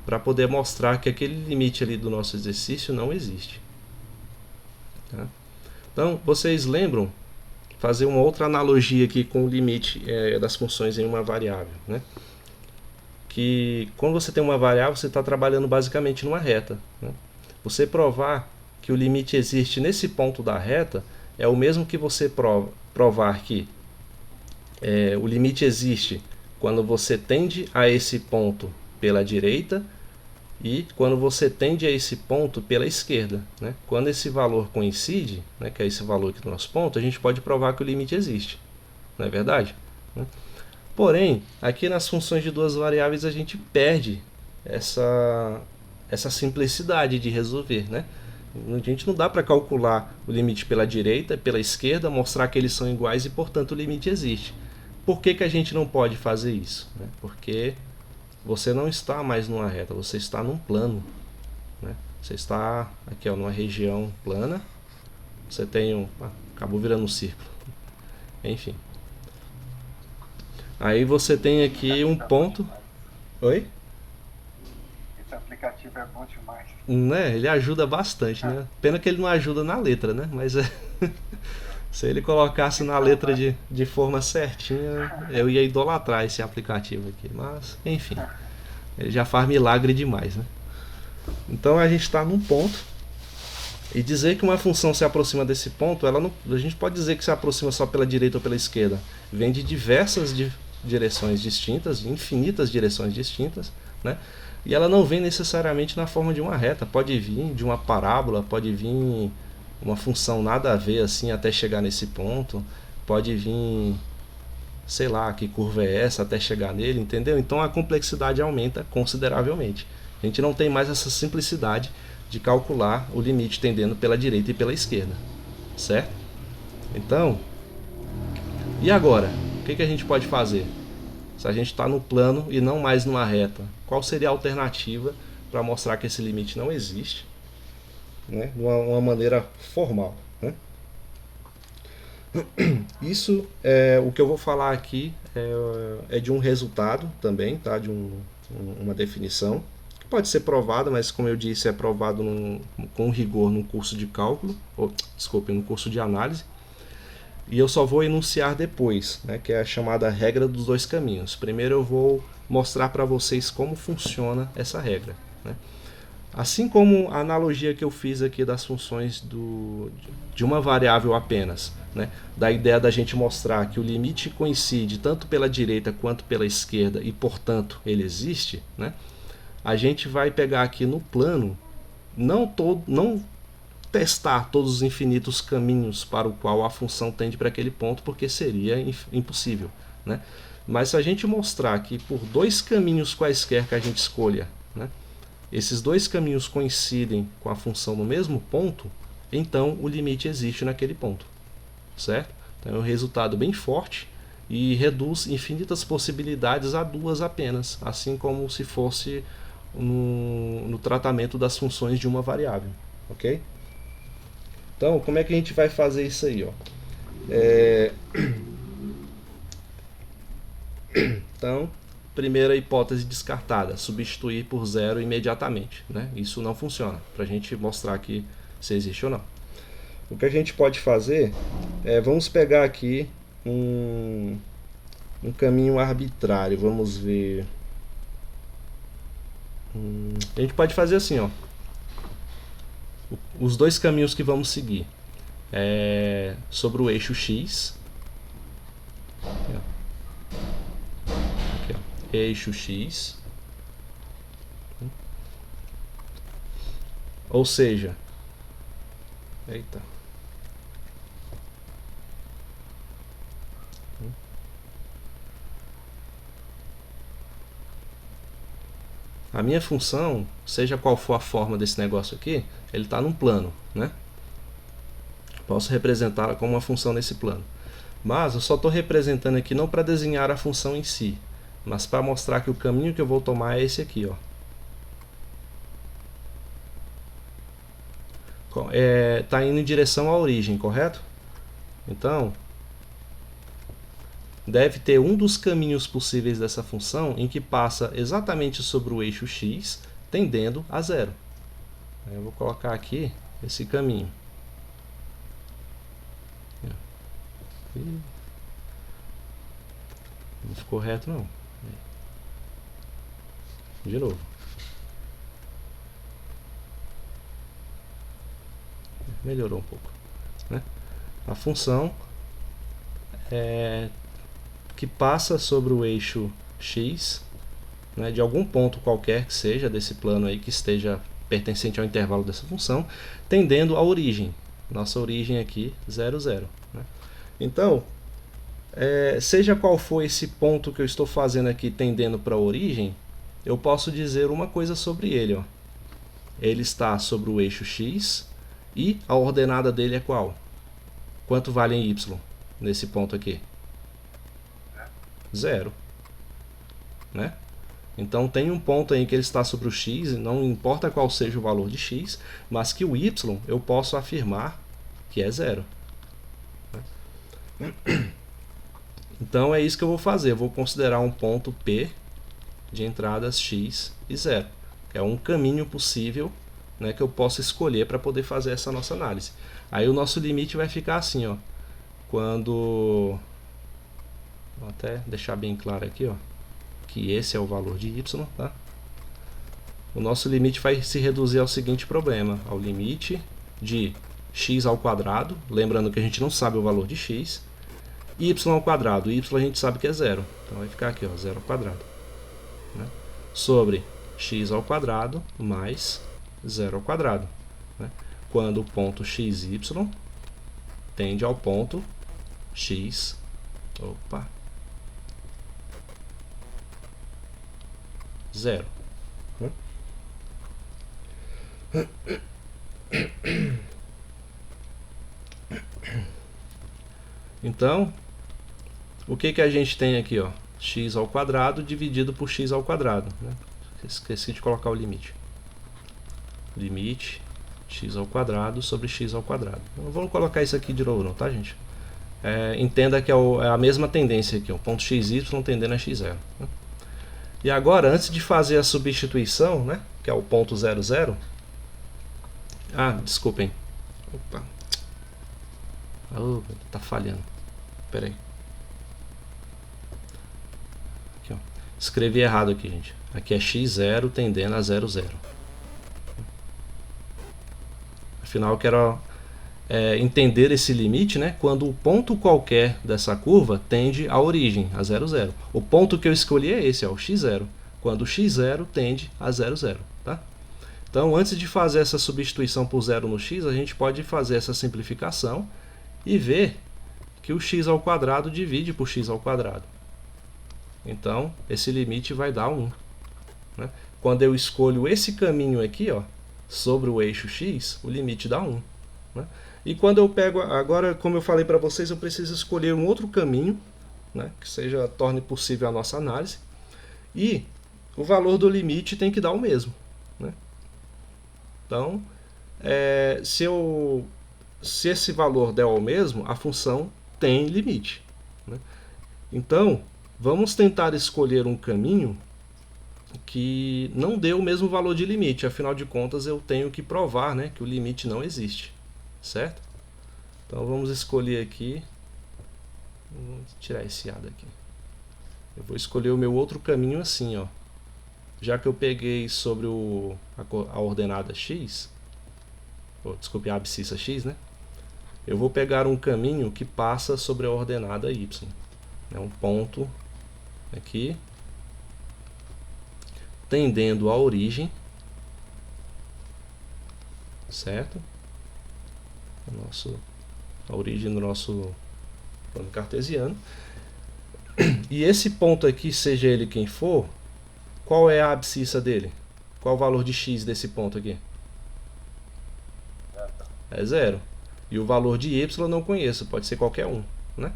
para poder mostrar que aquele limite ali do nosso exercício não existe. Tá? Então, vocês lembram fazer uma outra analogia aqui com o limite das funções em uma variável, né? Que quando você tem uma variável, você está trabalhando basicamente numa reta, né? Você provar que o limite existe nesse ponto da reta é o mesmo que você provar que o limite existe quando você tende a esse ponto pela direita e quando você tende a esse ponto pela esquerda, né? Quando esse valor coincide, né, que é esse valor aqui do nosso ponto, a gente pode provar que o limite existe, não é verdade? Porém, aqui nas funções de duas variáveis a gente perde essa simplicidade de resolver, né? A gente não dá para calcular o limite pela direita e pela esquerda, mostrar que eles são iguais e, portanto, o limite existe. Por que a gente não pode fazer isso? Né? Porque você não está mais numa reta, você está num plano, né? Você está aqui, ó, numa região plana. Você tem acabou virando um círculo. Enfim. Aí você tem aqui um ponto. Oi? Esse aplicativo é bom demais. Né? Ele ajuda bastante, né? Pena que ele não ajuda na letra, né? Mas se ele colocasse na letra de forma certinha, eu ia idolatrar esse aplicativo aqui. Mas, enfim, ele já faz milagre demais, né? Então a gente está num ponto e dizer que uma função se aproxima desse ponto, ela não, a gente pode dizer que se aproxima só pela direita ou pela esquerda. Vem de diversas direções distintas, de infinitas direções distintas, né? E ela não vem necessariamente na forma de uma reta, pode vir de uma parábola, pode vir uma função nada a ver assim até chegar nesse ponto, pode vir, sei lá, que curva é essa até chegar nele, entendeu? Então a complexidade aumenta consideravelmente. A gente não tem mais essa simplicidade de calcular o limite tendendo pela direita e pela esquerda, certo? Então, e agora? O que a gente pode fazer? Se a gente está no plano e não mais numa reta, qual seria a alternativa para mostrar que esse limite não existe, né, de uma maneira formal, né? Isso o que eu vou falar aqui é de um resultado também, tá? De uma definição que pode ser provada, mas como eu disse, é provado com rigor num curso de cálculo, num curso de análise. E eu só vou enunciar depois, né, que é a chamada regra dos dois caminhos. Primeiro eu vou mostrar para vocês como funciona essa regra, né? Assim como a analogia que eu fiz aqui das funções de uma variável apenas, né, da ideia da gente mostrar que o limite coincide tanto pela direita quanto pela esquerda e, portanto, ele existe, né, a gente vai pegar aqui no plano, não testar todos os infinitos caminhos para o qual a função tende para aquele ponto, porque seria impossível, né? Mas se a gente mostrar que por dois caminhos quaisquer que a gente escolha, né, esses dois caminhos coincidem com a função no mesmo ponto, então o limite existe naquele ponto, certo? Então é um resultado bem forte e reduz infinitas possibilidades a duas apenas, assim como se fosse no tratamento das funções de uma variável, ok? Então, como é que a gente vai fazer isso aí, ó? Então, primeira hipótese descartada, substituir por zero imediatamente, né? Isso não funciona, para a gente mostrar aqui se existe ou não. O que a gente pode fazer vamos pegar aqui um caminho arbitrário, vamos ver. A gente pode fazer assim, ó. Os dois caminhos que vamos seguir sobre o eixo X. Aqui, ó. Eixo X. Ou seja, eita. A minha função, seja qual for a forma desse negócio aqui, ele está num plano, né? Posso representá-la como uma função nesse plano. Mas eu só estou representando aqui não para desenhar a função em si, mas para mostrar que o caminho que eu vou tomar é esse aqui, ó. Tá indo em direção à origem, correto? Então, deve ter um dos caminhos possíveis dessa função em que passa exatamente sobre o eixo X, tendendo a zero. Eu vou colocar aqui esse caminho. Ih, não ficou reto não. De novo. Melhorou um pouco, né? A função que passa sobre o eixo x, né, de algum ponto qualquer que seja desse plano aí que esteja pertencente ao intervalo dessa função, tendendo à origem. Nossa origem aqui, 0, 0. Né? Então, seja qual for esse ponto que eu estou fazendo aqui tendendo para a origem, eu posso dizer uma coisa sobre ele. Ó. Ele está sobre o eixo x e a ordenada dele é qual? Quanto vale em y nesse ponto aqui? 0. Né? Então tem um ponto aí que ele está sobre o x, não importa qual seja o valor de x, mas que o y eu posso afirmar que é 0. Então é isso que eu vou fazer, eu vou considerar um ponto P de entradas x e 0, que é um caminho possível, né, que eu posso escolher para poder fazer essa nossa análise. Aí o nosso limite vai ficar assim, ó, quando... Vou até deixar bem claro aqui, ó, que esse é o valor de y, tá? O nosso limite vai se reduzir ao seguinte problema, ao limite de x ao quadrado, lembrando que a gente não sabe o valor de x, y ao quadrado, y a gente sabe que é 0, então vai ficar aqui, ó, 0 ao quadrado, né? Sobre x ao quadrado mais 0 ao quadrado, né? Quando o ponto xy tende ao ponto x, opa, 0. Então, o que a gente tem aqui, ó? X ao quadrado dividido por x ao quadrado, né? Esqueci de colocar o limite. Limite x ao quadrado sobre x ao quadrado. Não vamos colocar isso aqui de novo não, tá, gente? Entenda que é a mesma tendência aqui, o ponto xy tendendo a x0. Né? E agora, antes de fazer a substituição, né, que é o ponto 0, 0... Ah, desculpem. Opa. Oh, tá falhando. Pera aí. Aqui, ó. Escrevi errado aqui, gente. Aqui é x0 tendendo a 0, 0. Afinal, eu quero entender esse limite, né, quando o ponto qualquer dessa curva tende à origem, a 0, 0. O ponto que eu escolhi é esse, ó, o x0. Quando o x0 tende a 0, 0. Tá? Então, antes de fazer essa substituição por 0 no x, a gente pode fazer essa simplificação e ver que o x ao quadrado divide por x ao quadrado. Então, esse limite vai dar 1. Né? Quando eu escolho esse caminho aqui, ó, sobre o eixo x, o limite dá 1. Né? E quando eu pego, agora, como eu falei para vocês, eu preciso escolher um outro caminho, né, que torne possível a nossa análise. E o valor do limite tem que dar o mesmo. Né? Então, se esse valor der o mesmo, a função tem limite. Né? Então, vamos tentar escolher um caminho que não dê o mesmo valor de limite. Afinal de contas, eu tenho que provar, né, que o limite não existe. Certo? Então, vamos escolher aqui. Vou tirar esse A daqui. Eu vou escolher o meu outro caminho assim, ó. Já que eu peguei sobre a ordenada x, desculpe, a abscissa x, né? Eu vou pegar um caminho que passa sobre a ordenada y. Um ponto aqui, tendendo à origem, certo? A origem do nosso plano cartesiano. E esse ponto aqui, seja ele quem for, qual é a abscissa dele? Qual o valor de x desse ponto aqui? É 0. E o valor de y eu não conheço, pode ser qualquer um. Né?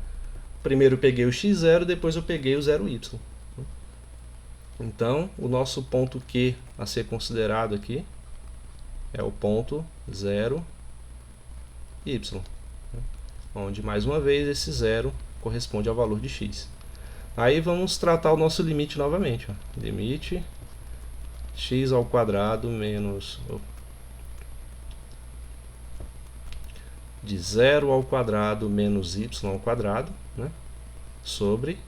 Primeiro eu peguei o x0, depois eu peguei o 0y. Então, o nosso ponto Q a ser considerado aqui é o ponto 0y. Onde, mais uma vez, esse 0 corresponde ao valor de x. Aí vamos tratar o nosso limite novamente. Ó. Limite x ao quadrado menos... de 0 ao quadrado menos y ao quadrado, né, sobre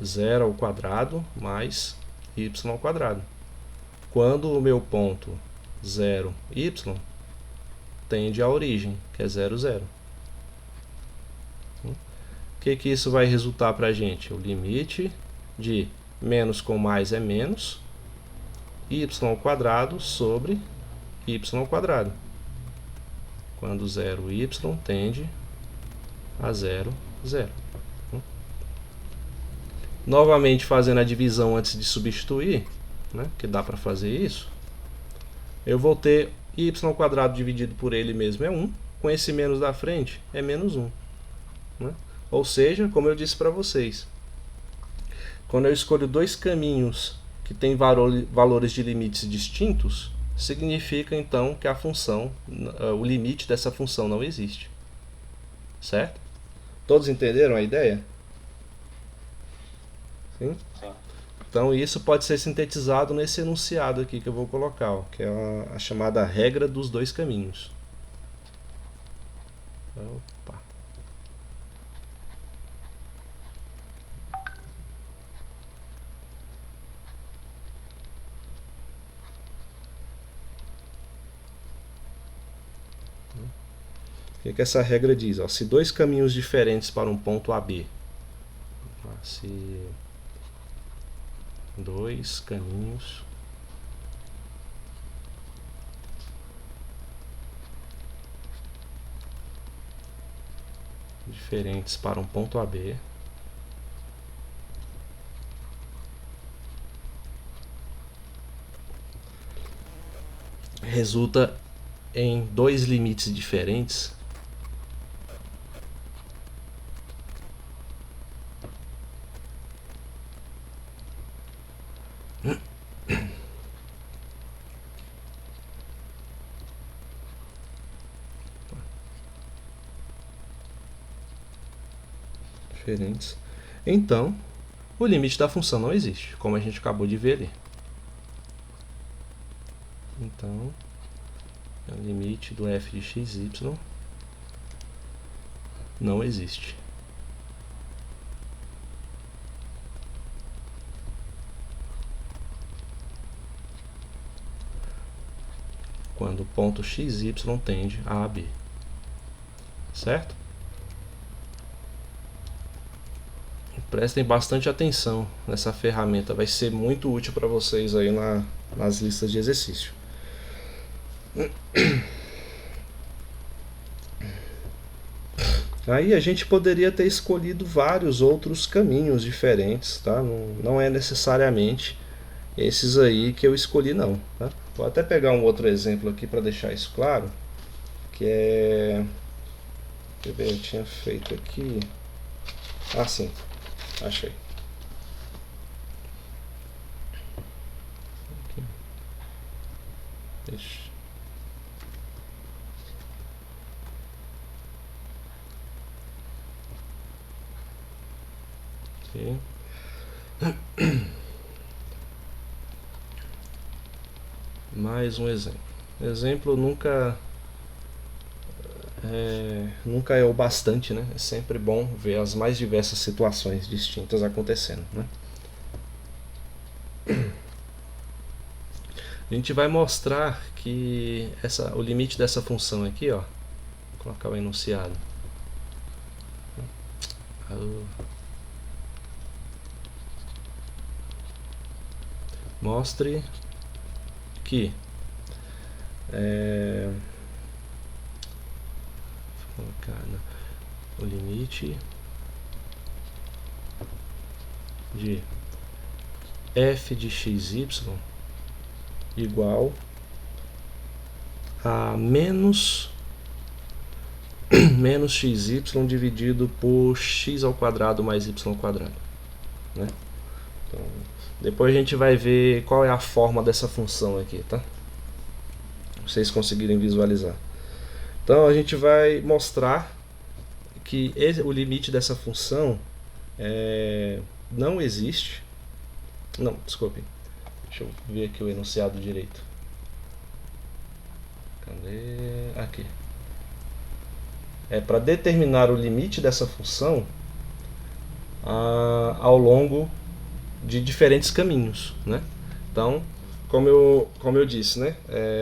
0 ao quadrado mais y ao quadrado. Quando o meu ponto 0, y, tende à origem, que é 0, 0. O que isso vai resultar para a gente? O limite de menos com mais é menos, y ao quadrado sobre y ao quadrado. Quando 0, y tende a 0, 0. Novamente fazendo a divisão antes de substituir, né, que dá para fazer isso, eu vou ter y ao quadrado dividido por ele mesmo é 1, com esse menos da frente é menos 1. Né? Ou seja, como eu disse para vocês, quando eu escolho dois caminhos que têm valores de limites distintos, significa então que a função, o limite dessa função não existe. Certo? Todos entenderam a ideia? Sim? Sim. Então isso pode ser sintetizado nesse enunciado aqui que eu vou colocar, ó, que é a chamada regra dos dois caminhos. Opa. O que essa regra diz? Ó, se dois caminhos diferentes para um ponto AB, se dois caminhos diferentes para um ponto AB, resulta em dois limites diferentes, então o limite da função não existe, como a gente acabou de ver ali. Então, o limite do f de x, y não existe. Quando o ponto x, y tende a AB. Certo? Prestem bastante atenção nessa ferramenta, vai ser muito útil para vocês aí nas listas de exercício. Aí a gente poderia ter escolhido vários outros caminhos diferentes, tá? Não é necessariamente esses aí que eu escolhi não, tá? Vou até pegar um outro exemplo aqui para deixar isso claro, que é... Deixa eu ver, eu tinha feito aqui... Ah, sim. Achei. Deixa. Aqui. Mais um exemplo. Exemplo nunca é o bastante, né? É sempre bom ver as mais diversas situações distintas acontecendo, né? A gente vai mostrar que o limite dessa função aqui, ó, vou colocar o enunciado. Mostre que o limite de f de xy igual a menos xy dividido por x ao quadrado mais y ao quadrado, né? Então, depois a gente vai ver qual é a forma dessa função aqui, tá? Pra vocês conseguirem visualizar. Então a gente vai mostrar que o limite dessa função não existe. Não, desculpe. Deixa eu ver aqui o enunciado direito. Cadê? Aqui. é para determinar o limite dessa função ao longo de diferentes caminhos, né? Então, como eu disse, né?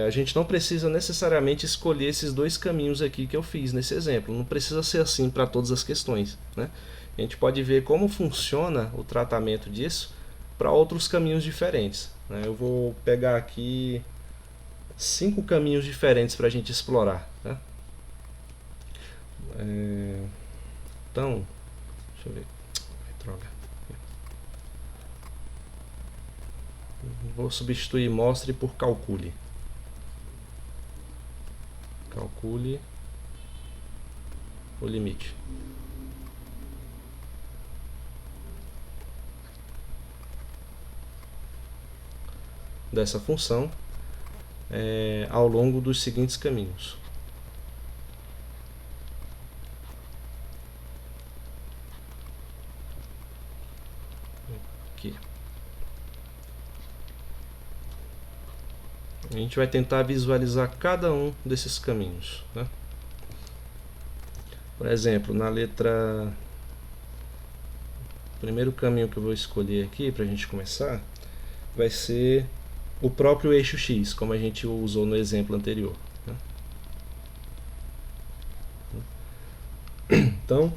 A gente não precisa necessariamente escolher esses dois caminhos aqui que eu fiz nesse exemplo. Não precisa ser assim para todas as questões, né? A gente pode ver como funciona o tratamento disso para outros caminhos diferentes, né? Eu vou pegar aqui 5 caminhos diferentes para a gente explorar, né? Então, deixa eu ver. Droga. Vou substituir mostre por calcule. Calcule o limite. Dessa função ao longo dos seguintes caminhos. Aqui. A gente vai tentar visualizar cada um desses caminhos, né? Por exemplo, na letra... O primeiro caminho que eu vou escolher aqui para a gente começar vai ser o próprio eixo X, como a gente usou no exemplo anterior, né? Então,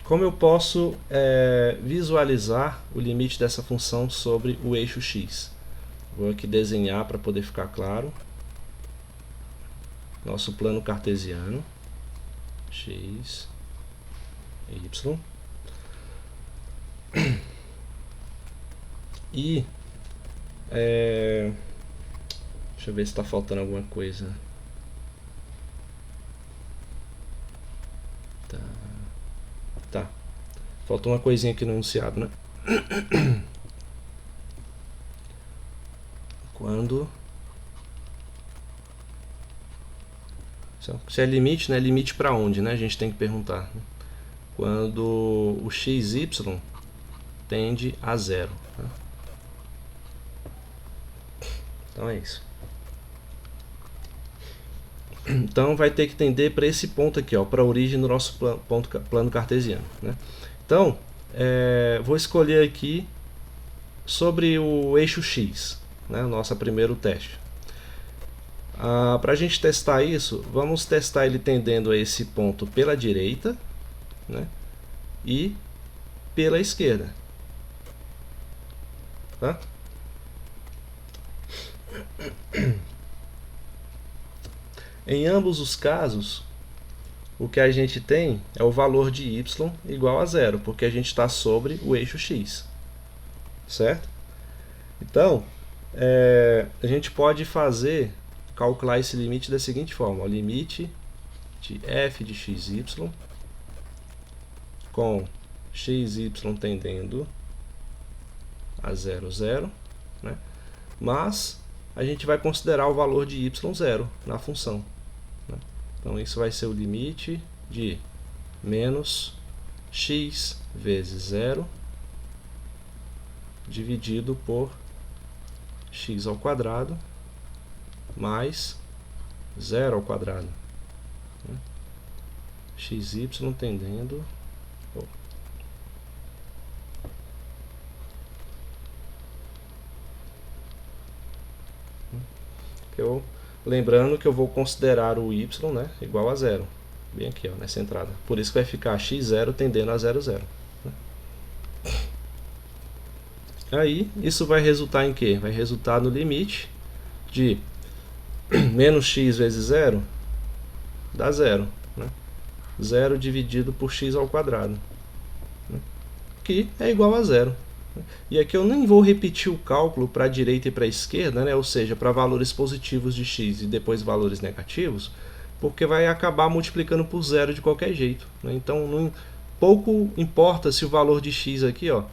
como eu posso visualizar o limite dessa função sobre o eixo X? Vou aqui desenhar para poder ficar claro. Nosso plano cartesiano. X, Y. E deixa eu ver se está faltando alguma coisa. Tá. Faltou uma coisinha aqui no enunciado, né? Quando... Se é limite, né? Limite para onde, né? A gente tem que perguntar. Quando o xy tende a zero, né? Então é isso. Então vai ter que tender para esse ponto aqui, ó, para a origem do nosso plano cartesiano, né? Então, vou escolher aqui sobre o eixo X, né? Nosso primeiro teste. Para a gente testar isso, vamos testar ele tendendo a esse ponto pela direita, né? E pela esquerda, tá? Em ambos os casos, o que a gente tem é o valor de y igual a zero, porque a gente está sobre o eixo x, certo? Então, a gente pode calcular esse limite da seguinte forma: o limite de f de xy com xy tendendo a 0, 0, né? Mas a gente vai considerar o valor de y0 na função, né? Então isso vai ser o limite de menos x vezes 0 dividido por x ao quadrado mais 0 ao quadrado, né? xy tendendo... Lembrando que eu vou considerar o y, né, igual a 0, bem aqui, ó, nessa entrada. Por isso que vai ficar x0 tendendo a 0, 0, né? Aí, isso vai resultar em quê? Vai resultar no limite de menos x vezes 0 dá 0, né? 0 dividido por x ao quadrado, né? Que é igual a 0. E aqui eu nem vou repetir o cálculo para a direita e para a esquerda, né? Ou seja, para valores positivos de x e depois valores negativos, porque vai acabar multiplicando por zero de qualquer jeito, né? Então, pouco importa se o valor de x aqui, ó,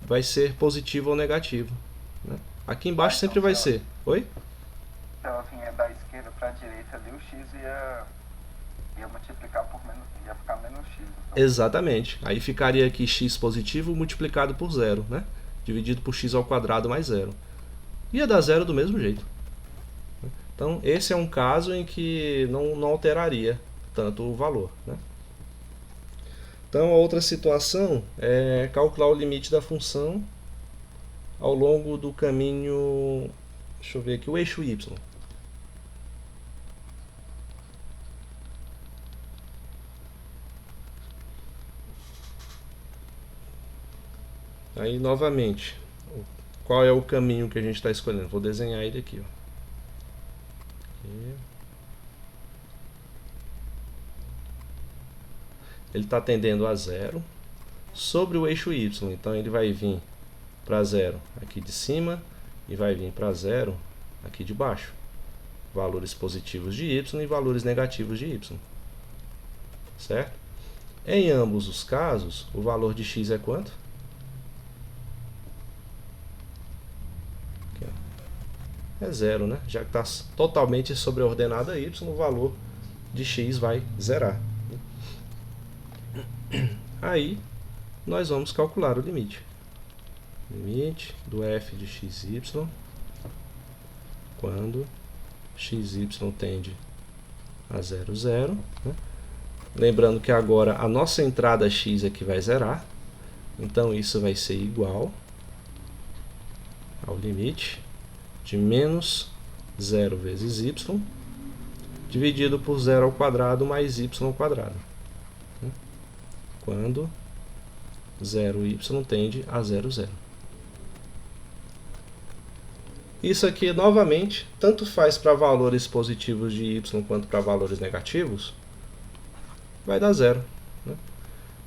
vai ser positivo ou negativo, né? Aqui embaixo sempre vai ser. Oi? Então, assim, da esquerda para a direita ali, o x ia multiplicar por menos, ia ficar menos x. Então. Exatamente. Aí ficaria aqui x positivo multiplicado por 0, né? Dividido por x ao quadrado mais 0. Ia dar 0 do mesmo jeito. Então esse é um caso em que não alteraria tanto o valor, né? Então a outra situação é calcular o limite da função ao longo do caminho, deixa eu ver aqui, o eixo y. Aí novamente, qual é o caminho que a gente está escolhendo? Vou desenhar ele aqui, ó. Aqui. Ele está tendendo a zero sobre o eixo y, então ele vai vir para zero aqui de cima e vai vir para zero aqui de baixo. Valores positivos de y e valores negativos de y. Certo? Em ambos os casos, o valor de x é quanto? Aqui, ó. É zero, né? Já que está totalmente sobre a ordenada y, o valor de x vai zerar. Aí, nós vamos calcular o limite. Limite do f de xy quando xy tende a 0, 0. Né? Lembrando que agora a nossa entrada x aqui vai zerar. Então, isso vai ser igual ao limite de menos 0 vezes y dividido por 0 ao quadrado mais y ao quadrado. Né? Quando 0y tende a 0, 0. Isso aqui, novamente, tanto faz para valores positivos de y quanto para valores negativos, vai dar zero. Né?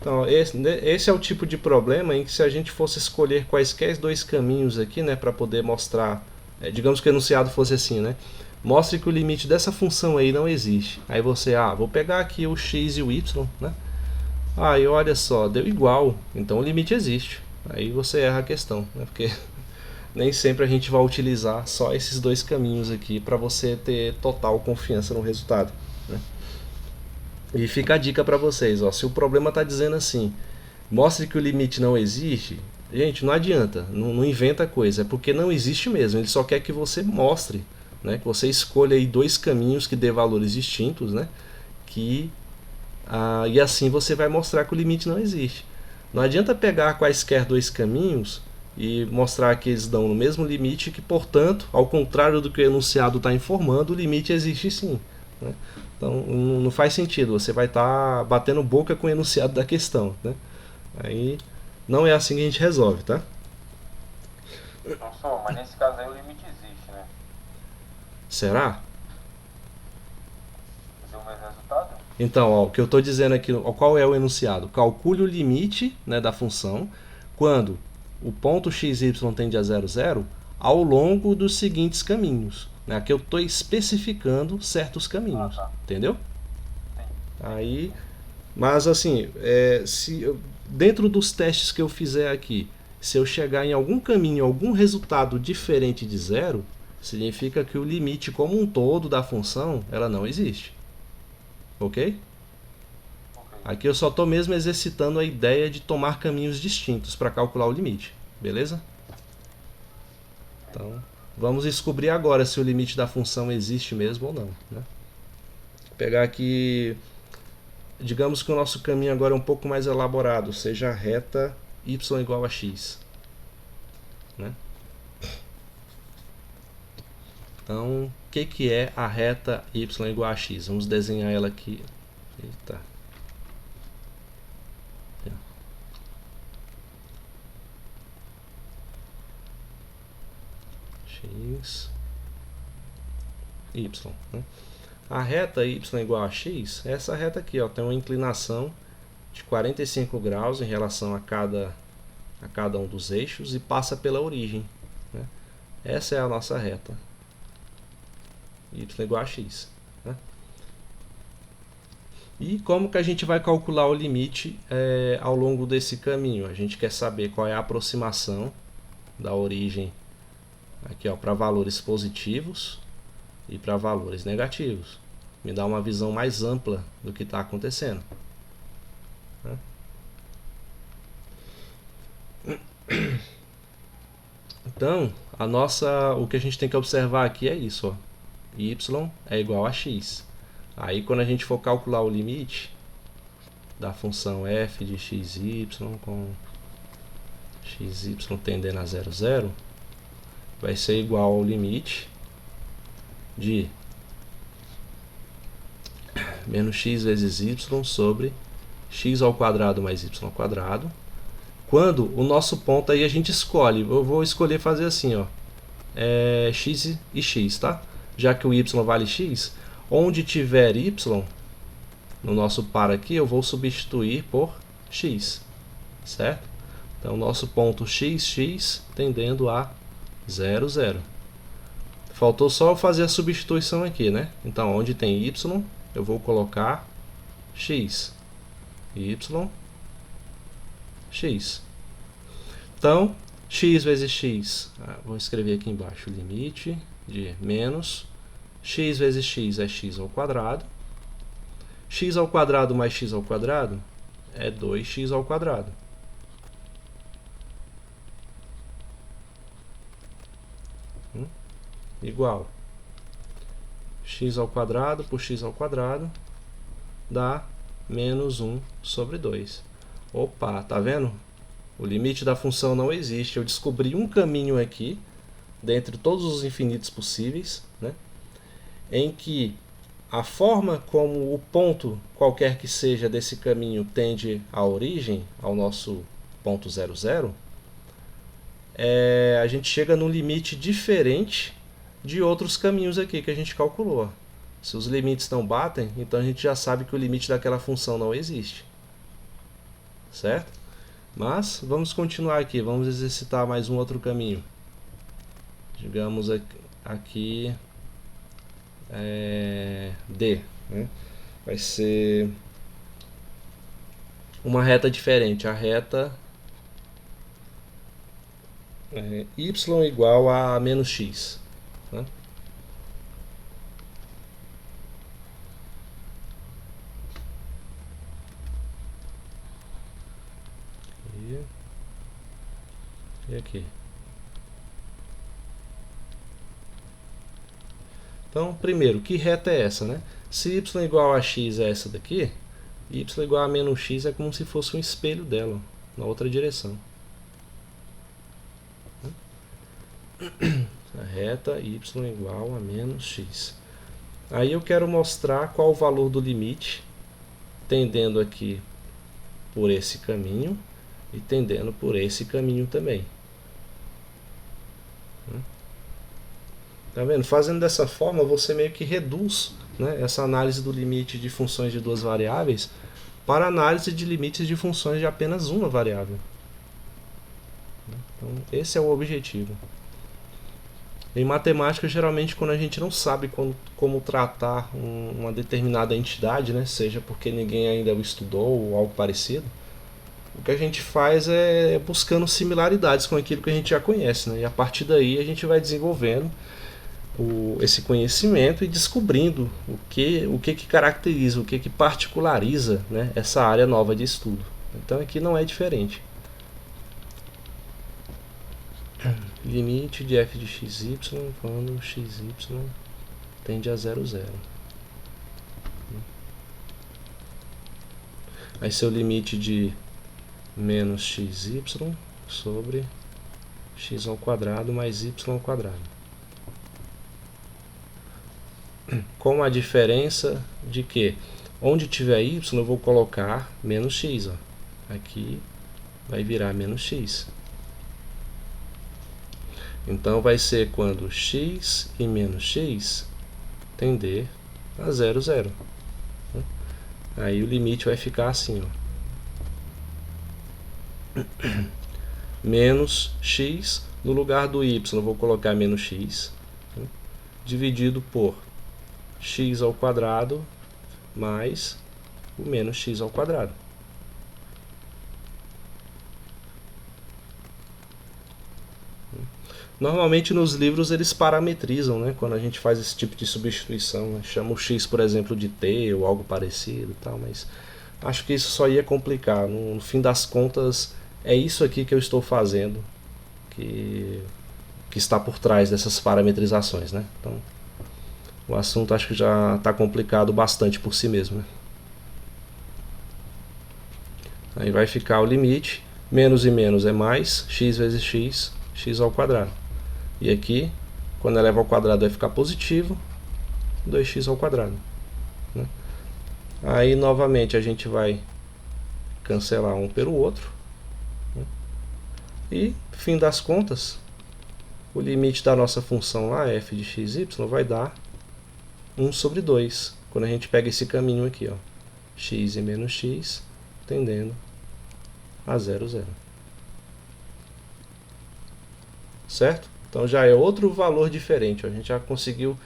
Então, esse é o tipo de problema em que, se a gente fosse escolher quaisquer dois caminhos aqui, né, para poder mostrar, digamos que o enunciado fosse assim, né? Mostre que o limite dessa função aí não existe. Aí você, vou pegar aqui o x e o y, né? E olha só, deu igual, então o limite existe. Aí você erra a questão, né? Porque nem sempre a gente vai utilizar só esses dois caminhos aqui para você ter total confiança no resultado, né? E fica a dica para vocês, ó, se o problema está dizendo assim, mostre que o limite não existe, gente, não adianta, não inventa coisa, é porque não existe mesmo, ele só quer que você mostre, né, que você escolha aí dois caminhos que dê valores distintos, né, e assim você vai mostrar que o limite não existe. Não adianta pegar quaisquer dois caminhos e mostrar que eles dão no mesmo limite, que, portanto, ao contrário do que o enunciado está informando, o limite existe sim. Né? Então, não faz sentido, você vai estar batendo boca com o enunciado da questão. Né? Aí, não é assim que a gente resolve, tá? Professor, mas nesse caso aí o limite existe, né? Será? Deu o mesmo resultado? Então, ó, o que eu estou dizendo aqui, ó, qual é o enunciado? Calcule o limite, né, da função quando o ponto xy tende a 0, 0 ao longo dos seguintes caminhos. Né? Aqui eu estou especificando certos caminhos, entendeu? Aí, mas assim, dentro dos testes que eu fizer aqui, se eu chegar em algum caminho, algum resultado diferente de 0, significa que o limite como um todo da função, ela não existe. Ok? Aqui eu só estou mesmo exercitando a ideia de tomar caminhos distintos para calcular o limite. Beleza? Então, vamos descobrir agora se o limite da função existe mesmo ou não. Né? Vou pegar aqui, digamos que o nosso caminho agora é um pouco mais elaborado, seja a reta y igual a x. Né? Então, o que é a reta y igual a x? Vamos desenhar ela aqui. Eita. X, y. Né? A reta y igual a x, essa reta aqui, ó, tem uma inclinação de 45 graus em relação a cada um dos eixos e passa pela origem. Né? Essa é a nossa reta y igual a x. Né? E como que a gente vai calcular o limite ao longo desse caminho? A gente quer saber qual é a aproximação da origem aqui, ó, para valores positivos e para valores negativos. Me dá uma visão mais ampla do que está acontecendo. Né? Então, o que a gente tem que observar aqui é isso. Ó. y é igual a x. Aí quando a gente for calcular o limite da função f de xy com xy tendendo a 0, 0, vai ser igual ao limite de menos x vezes y sobre x ao quadrado mais y ao quadrado. Quando o nosso ponto aí a gente escolhe, eu vou escolher fazer assim, ó, x e x, tá? Já que o y vale x, onde tiver y no nosso par aqui, eu vou substituir por x, certo? Então, nosso ponto x tendendo a 0, 0. Faltou só eu fazer a substituição aqui, né? Então, onde tem y, eu vou colocar x. Y, x. Então, x vezes x, vou escrever aqui embaixo, o limite de menos x vezes x é x ao quadrado. X ao quadrado mais x ao quadrado é 2x ao quadrado. Igual x ao quadrado por x ao quadrado dá menos 1 sobre 2. Opa, tá vendo? O limite da função não existe. Eu descobri um caminho aqui, dentre todos os infinitos possíveis, né, em que a forma como o ponto, qualquer que seja desse caminho, tende à origem, ao nosso ponto 0, 0, a gente chega num limite diferente de outros caminhos aqui que a gente calculou. Se os limites não batem, então a gente já sabe que o limite daquela função não existe. Certo? Mas vamos continuar aqui, vamos exercitar mais um outro caminho. Digamos aqui D, né? Vai ser uma reta diferente, a reta y igual a menos x, né? E aqui. Então, primeiro, que reta é essa, né? Se y igual a x é essa daqui, y igual a menos x é como se fosse um espelho dela, na outra direção. A reta y igual a menos x. Aí eu quero mostrar qual o valor do limite, tendendo aqui por esse caminho e tendendo por esse caminho também. Tá vendo? Fazendo dessa forma, você meio que reduz, né, essa análise do limite de funções de duas variáveis para análise de limites de funções de apenas uma variável. Então, esse é o objetivo. Em matemática, geralmente, quando a gente não sabe como tratar uma determinada entidade, né, seja porque ninguém ainda o estudou ou algo parecido, o que a gente faz é buscando similaridades com aquilo que a gente já conhece, né, e a partir daí a gente vai desenvolvendo esse conhecimento e descobrindo o que caracteriza, o que particulariza, né, essa área nova de estudo. Então aqui não é diferente. Limite de f de xy quando xy tende a 0, 0. Vai ser o limite de menos xy sobre x ao quadrado mais y ao quadrado. Com a diferença de que onde tiver y eu vou colocar menos x, ó. Aqui vai virar menos x. Então vai ser quando x e menos x tender a 0, 0. Aí o limite vai ficar assim, ó. Menos x, no lugar do y eu vou colocar menos x, né, dividido por x ao quadrado mais o menos x ao quadrado. Normalmente nos livros eles parametrizam, né, quando a gente faz esse tipo de substituição, né, chama o x, por exemplo, de t ou algo parecido, tal, mas acho que isso só ia complicar. No fim das contas, é isso aqui que eu estou fazendo que está por trás dessas parametrizações, né? Então, o assunto acho que já está complicado bastante por si mesmo, né? Aí vai ficar o limite, menos e menos é mais, x vezes x, x ao quadrado. E aqui, quando eleva ao quadrado vai ficar positivo, 2x ao quadrado, né? Aí novamente a gente vai cancelar um pelo outro, né? E, fim das contas, o limite da nossa função lá, f de xy, vai dar 1 sobre 2, quando a gente pega esse caminho aqui, ó, x e menos x, tendendo a 0, 0. Certo? Então já é outro valor diferente, ó. A gente já conseguiu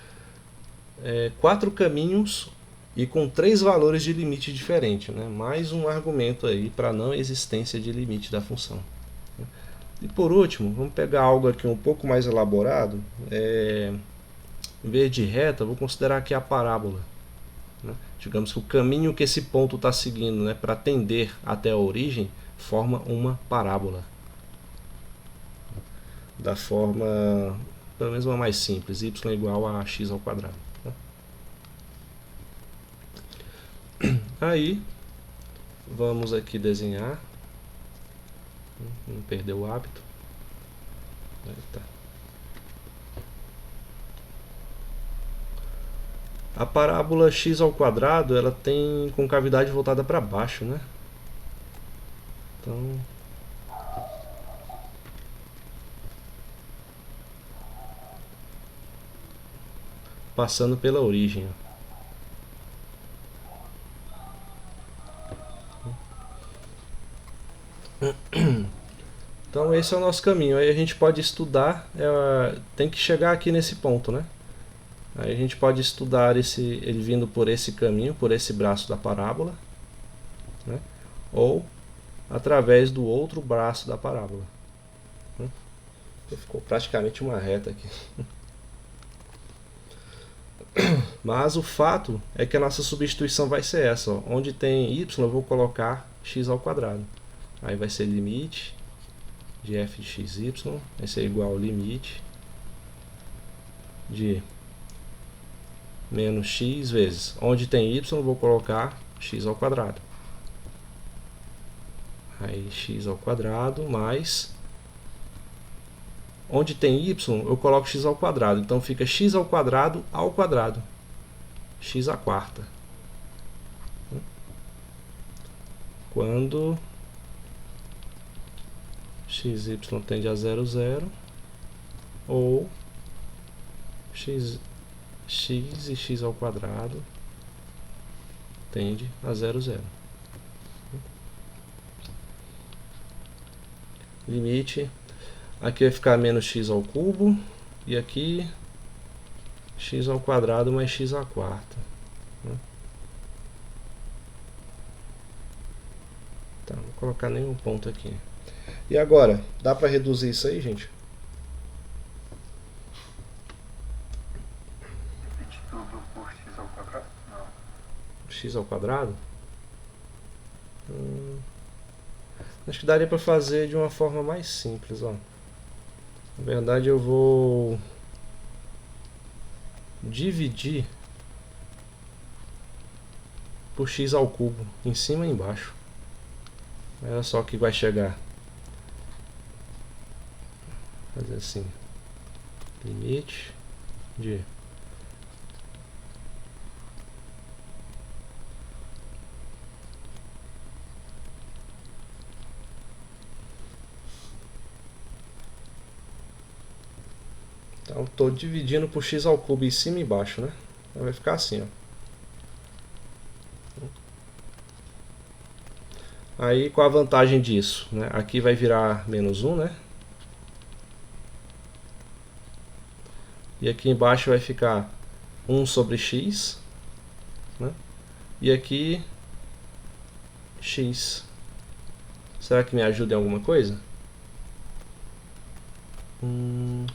4 caminhos e com 3 valores de limite diferente, né? Mais um argumento aí para a não existência de limite da função. E por último, vamos pegar algo aqui um pouco mais elaborado. Em vez de reta, vou considerar aqui a parábola, né? Digamos que o caminho que esse ponto está seguindo, né, para tender até a origem, forma uma parábola. Da forma, pelo menos uma mais simples, y igual a x ao quadrado. Aí, vamos aqui desenhar. Não perder o hábito. Aí tá. A parábola x ao quadrado, ela tem concavidade voltada para baixo, né? Então, passando pela origem. Então esse é o nosso caminho. Aí a gente pode estudar, tem que chegar aqui nesse ponto, né? Aí a gente pode estudar ele vindo por esse caminho, por esse braço da parábola, né? Ou através do outro braço da parábola, né? Ficou praticamente uma reta aqui. Mas o fato é que a nossa substituição vai ser essa, ó. Onde tem y eu vou colocar x ao quadrado. Aí vai ser limite de f de xy, vai ser igual ao limite de menos x vezes, onde tem y eu vou colocar x ao quadrado. Aí x ao quadrado mais, onde tem y eu coloco x ao quadrado, então fica x ao quadrado, x à quarta. Quando xy tende a 0, 0, ou x e x ao quadrado tende a 0, 0. Limite, aqui vai ficar menos x ao cubo, e aqui x ao quadrado mais x à quarta. Tá, não vou colocar nenhum ponto aqui. E agora, dá para reduzir isso aí, gente? Repete tudo por x ao quadrado? Não. X ao quadrado? Acho que daria para fazer de uma forma mais simples, ó. Na verdade eu vou dividir por x ao cubo, em cima e embaixo. Olha só que vai chegar. Fazer assim. Limite de então estou dividindo por x ao cubo em cima e embaixo, né? Então vai ficar assim, ó. Aí qual a vantagem disso, né? Aqui vai virar menos 1, né? E aqui embaixo vai ficar 1 sobre x, né? E aqui x. Será que me ajuda em alguma coisa?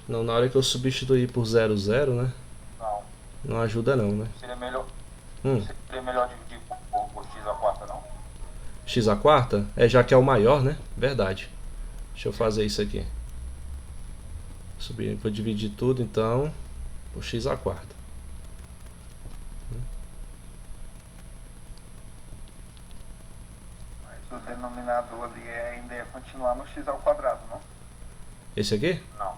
Não, na hora que eu substituir por 0, 0, né? Não. Não ajuda não, né? Seria melhor dividir por x à quarta, não? X à quarta? Já que é o maior, né? Verdade. Deixa eu fazer isso aqui. Vou dividir tudo, então, por x à quarta. do denominador ali ainda ia continuar no x ao quadrado, não? Esse aqui? Não.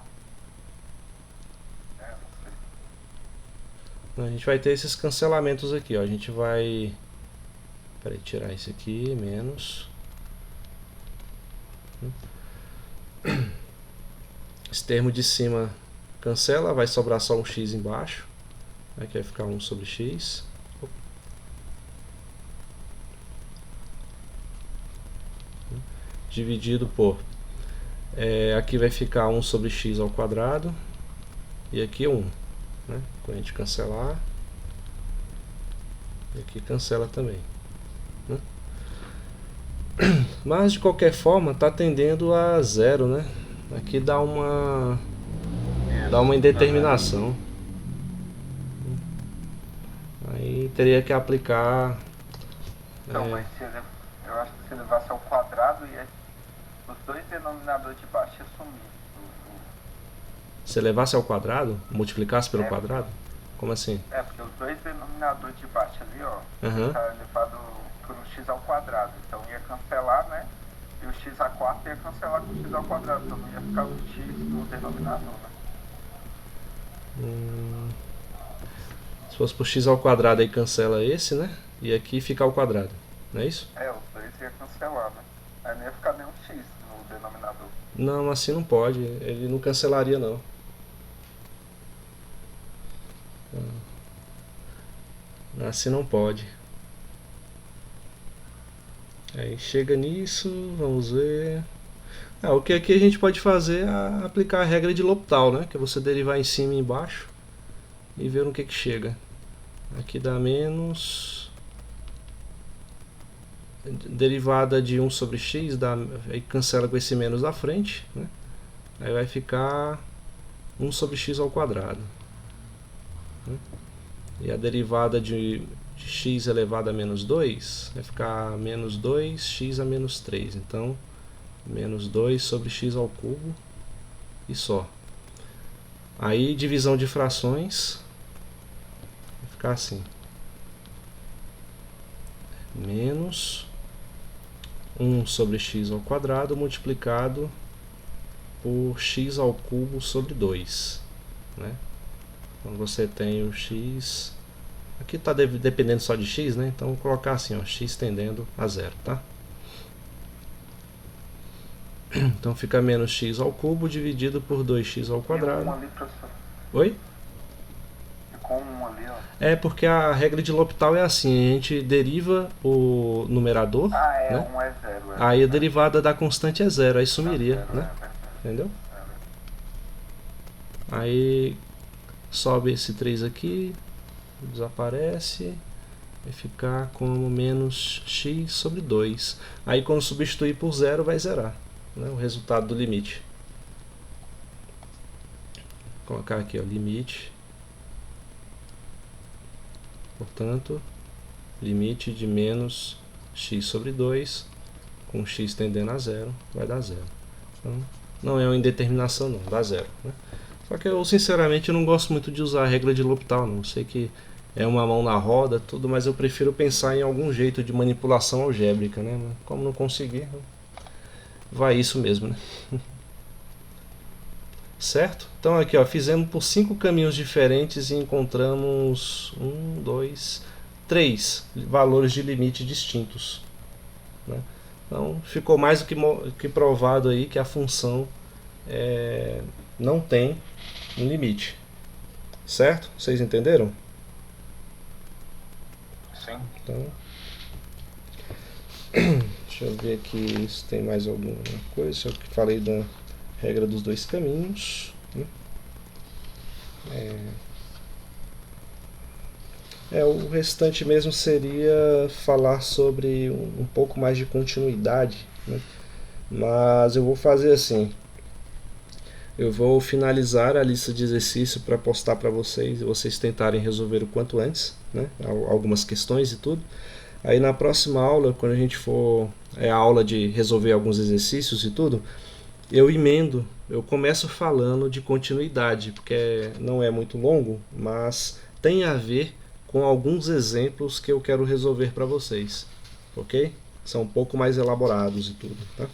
Não sei. A gente vai ter esses cancelamentos aqui, ó. A gente vai... Peraí, tirar esse aqui, menos. Esse termo de cima cancela, vai sobrar só um x embaixo. Aqui vai ficar 1 sobre x. Dividido por... aqui vai ficar 1 sobre x ao quadrado. E aqui 1. Né? Quando a gente cancelar. E aqui cancela também. Né? Mas de qualquer forma está tendendo a zero, né? Aqui dá uma indeterminação. Aí teria que aplicar. Então, mas eu acho que se levasse ao quadrado, os dois denominadores de baixo ia sumir. Se levasse ao quadrado, multiplicasse pelo quadrado? Como assim? Porque os dois denominadores de baixo ali, ó, Uhum. tá elevado por um x ao quadrado. Então ia cancelar, né? E o x a quarta ia cancelar com o x ao quadrado. Então não ia ficar o x no denominador, né? Se fosse por x ao quadrado, aí cancela esse, né? E aqui fica ao quadrado, não é isso? Os dois ia cancelar, né? Aí não ia ficar nenhum x no denominador. Não, assim não pode. Ele não cancelaria, não. Assim não pode. Aí chega nisso, vamos ver. O que aqui a gente pode fazer é aplicar a regra de L'Hopital, né? Que é você derivar em cima e embaixo e ver no que chega. Aqui dá menos... Derivada de 1 sobre x, aí cancela com esse menos da frente, né? Aí vai ficar 1 sobre x ao quadrado. Né? E a derivada de x elevado a menos 2 vai ficar menos 2x a menos 3. Então, menos 2 sobre x ao cubo e só. Aí, divisão de frações vai ficar assim. Menos 1 sobre x ao quadrado multiplicado por x ao cubo sobre 2. Né? Então você tem o x... Aqui está dependendo só de x, né? Então vou colocar assim, ó, x tendendo a zero, tá? Então fica menos x ao cubo dividido por 2x ao quadrado. E ali, professor? Oi? Com um ali, ó. É porque a regra de L'Hopital é assim, a gente deriva o numerador, né? 1 é 0. Aí a derivada da constante é zero, aí sumiria, né? Entendeu? Aí sobe esse 3 aqui, desaparece, vai ficar como menos x sobre 2. Aí quando substituir por zero vai zerar, né? O resultado do limite. Vou colocar aqui, ó, limite. Portanto, limite de menos x sobre 2 com x tendendo a zero vai dar zero. Então, não é uma indeterminação não, dá zero, né? Só que eu sinceramente não gosto muito de usar a regra de L'Hopital, não. Sei que é uma mão na roda, tudo, mas eu prefiro pensar em algum jeito de manipulação algébrica, né? Como não conseguir, vai isso mesmo, né? Certo? Então aqui, ó, fizemos por 5 caminhos diferentes e encontramos 3 valores de limite distintos, né? Então ficou mais do que provado aí que a função não tem um limite. Certo? Vocês entenderam? Sim. Então, deixa eu ver aqui se tem mais alguma coisa. Eu falei da regra dos dois caminhos, né? O restante mesmo seria falar sobre um pouco mais de continuidade, né? Mas eu vou fazer assim. Eu vou finalizar a lista de exercício para postar para vocês e vocês tentarem resolver o quanto antes, né? Algumas questões e tudo. Aí na próxima aula, quando a gente for a aula de resolver alguns exercícios e tudo, eu começo falando de continuidade, porque não é muito longo, mas tem a ver com alguns exemplos que eu quero resolver para vocês, ok? são um pouco mais elaborados e tudo, tá?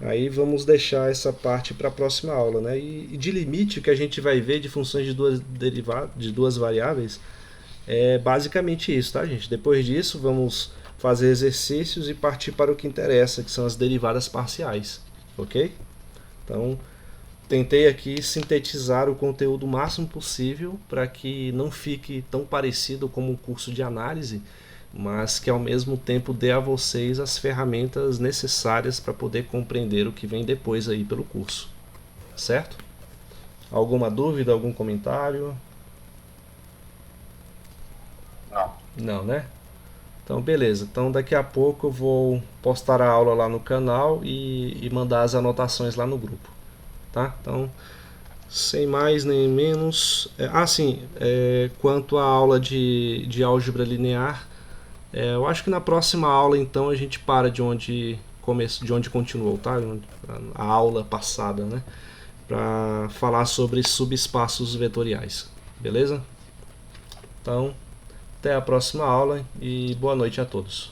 Aí vamos deixar essa parte para a próxima aula, né? E de limite, o que a gente vai ver de funções de duas variáveis é basicamente isso, tá, gente? Depois disso, vamos fazer exercícios e partir para o que interessa, que são as derivadas parciais, ok? Então, tentei aqui sintetizar o conteúdo o máximo possível para que não fique tão parecido como um curso de análise, mas que ao mesmo tempo dê a vocês as ferramentas necessárias para poder compreender o que vem depois aí pelo curso, certo? Alguma dúvida, algum comentário? Não. Não, né? Então, beleza. Então, daqui a pouco eu vou postar a aula lá no canal e mandar as anotações lá no grupo, tá? Então, sem mais nem menos. Sim, quanto à aula de álgebra linear, eu acho que na próxima aula, então, a gente para de onde continuou, tá? A aula passada, né? Para falar sobre subespaços vetoriais, beleza? Então, até a próxima aula e boa noite a todos.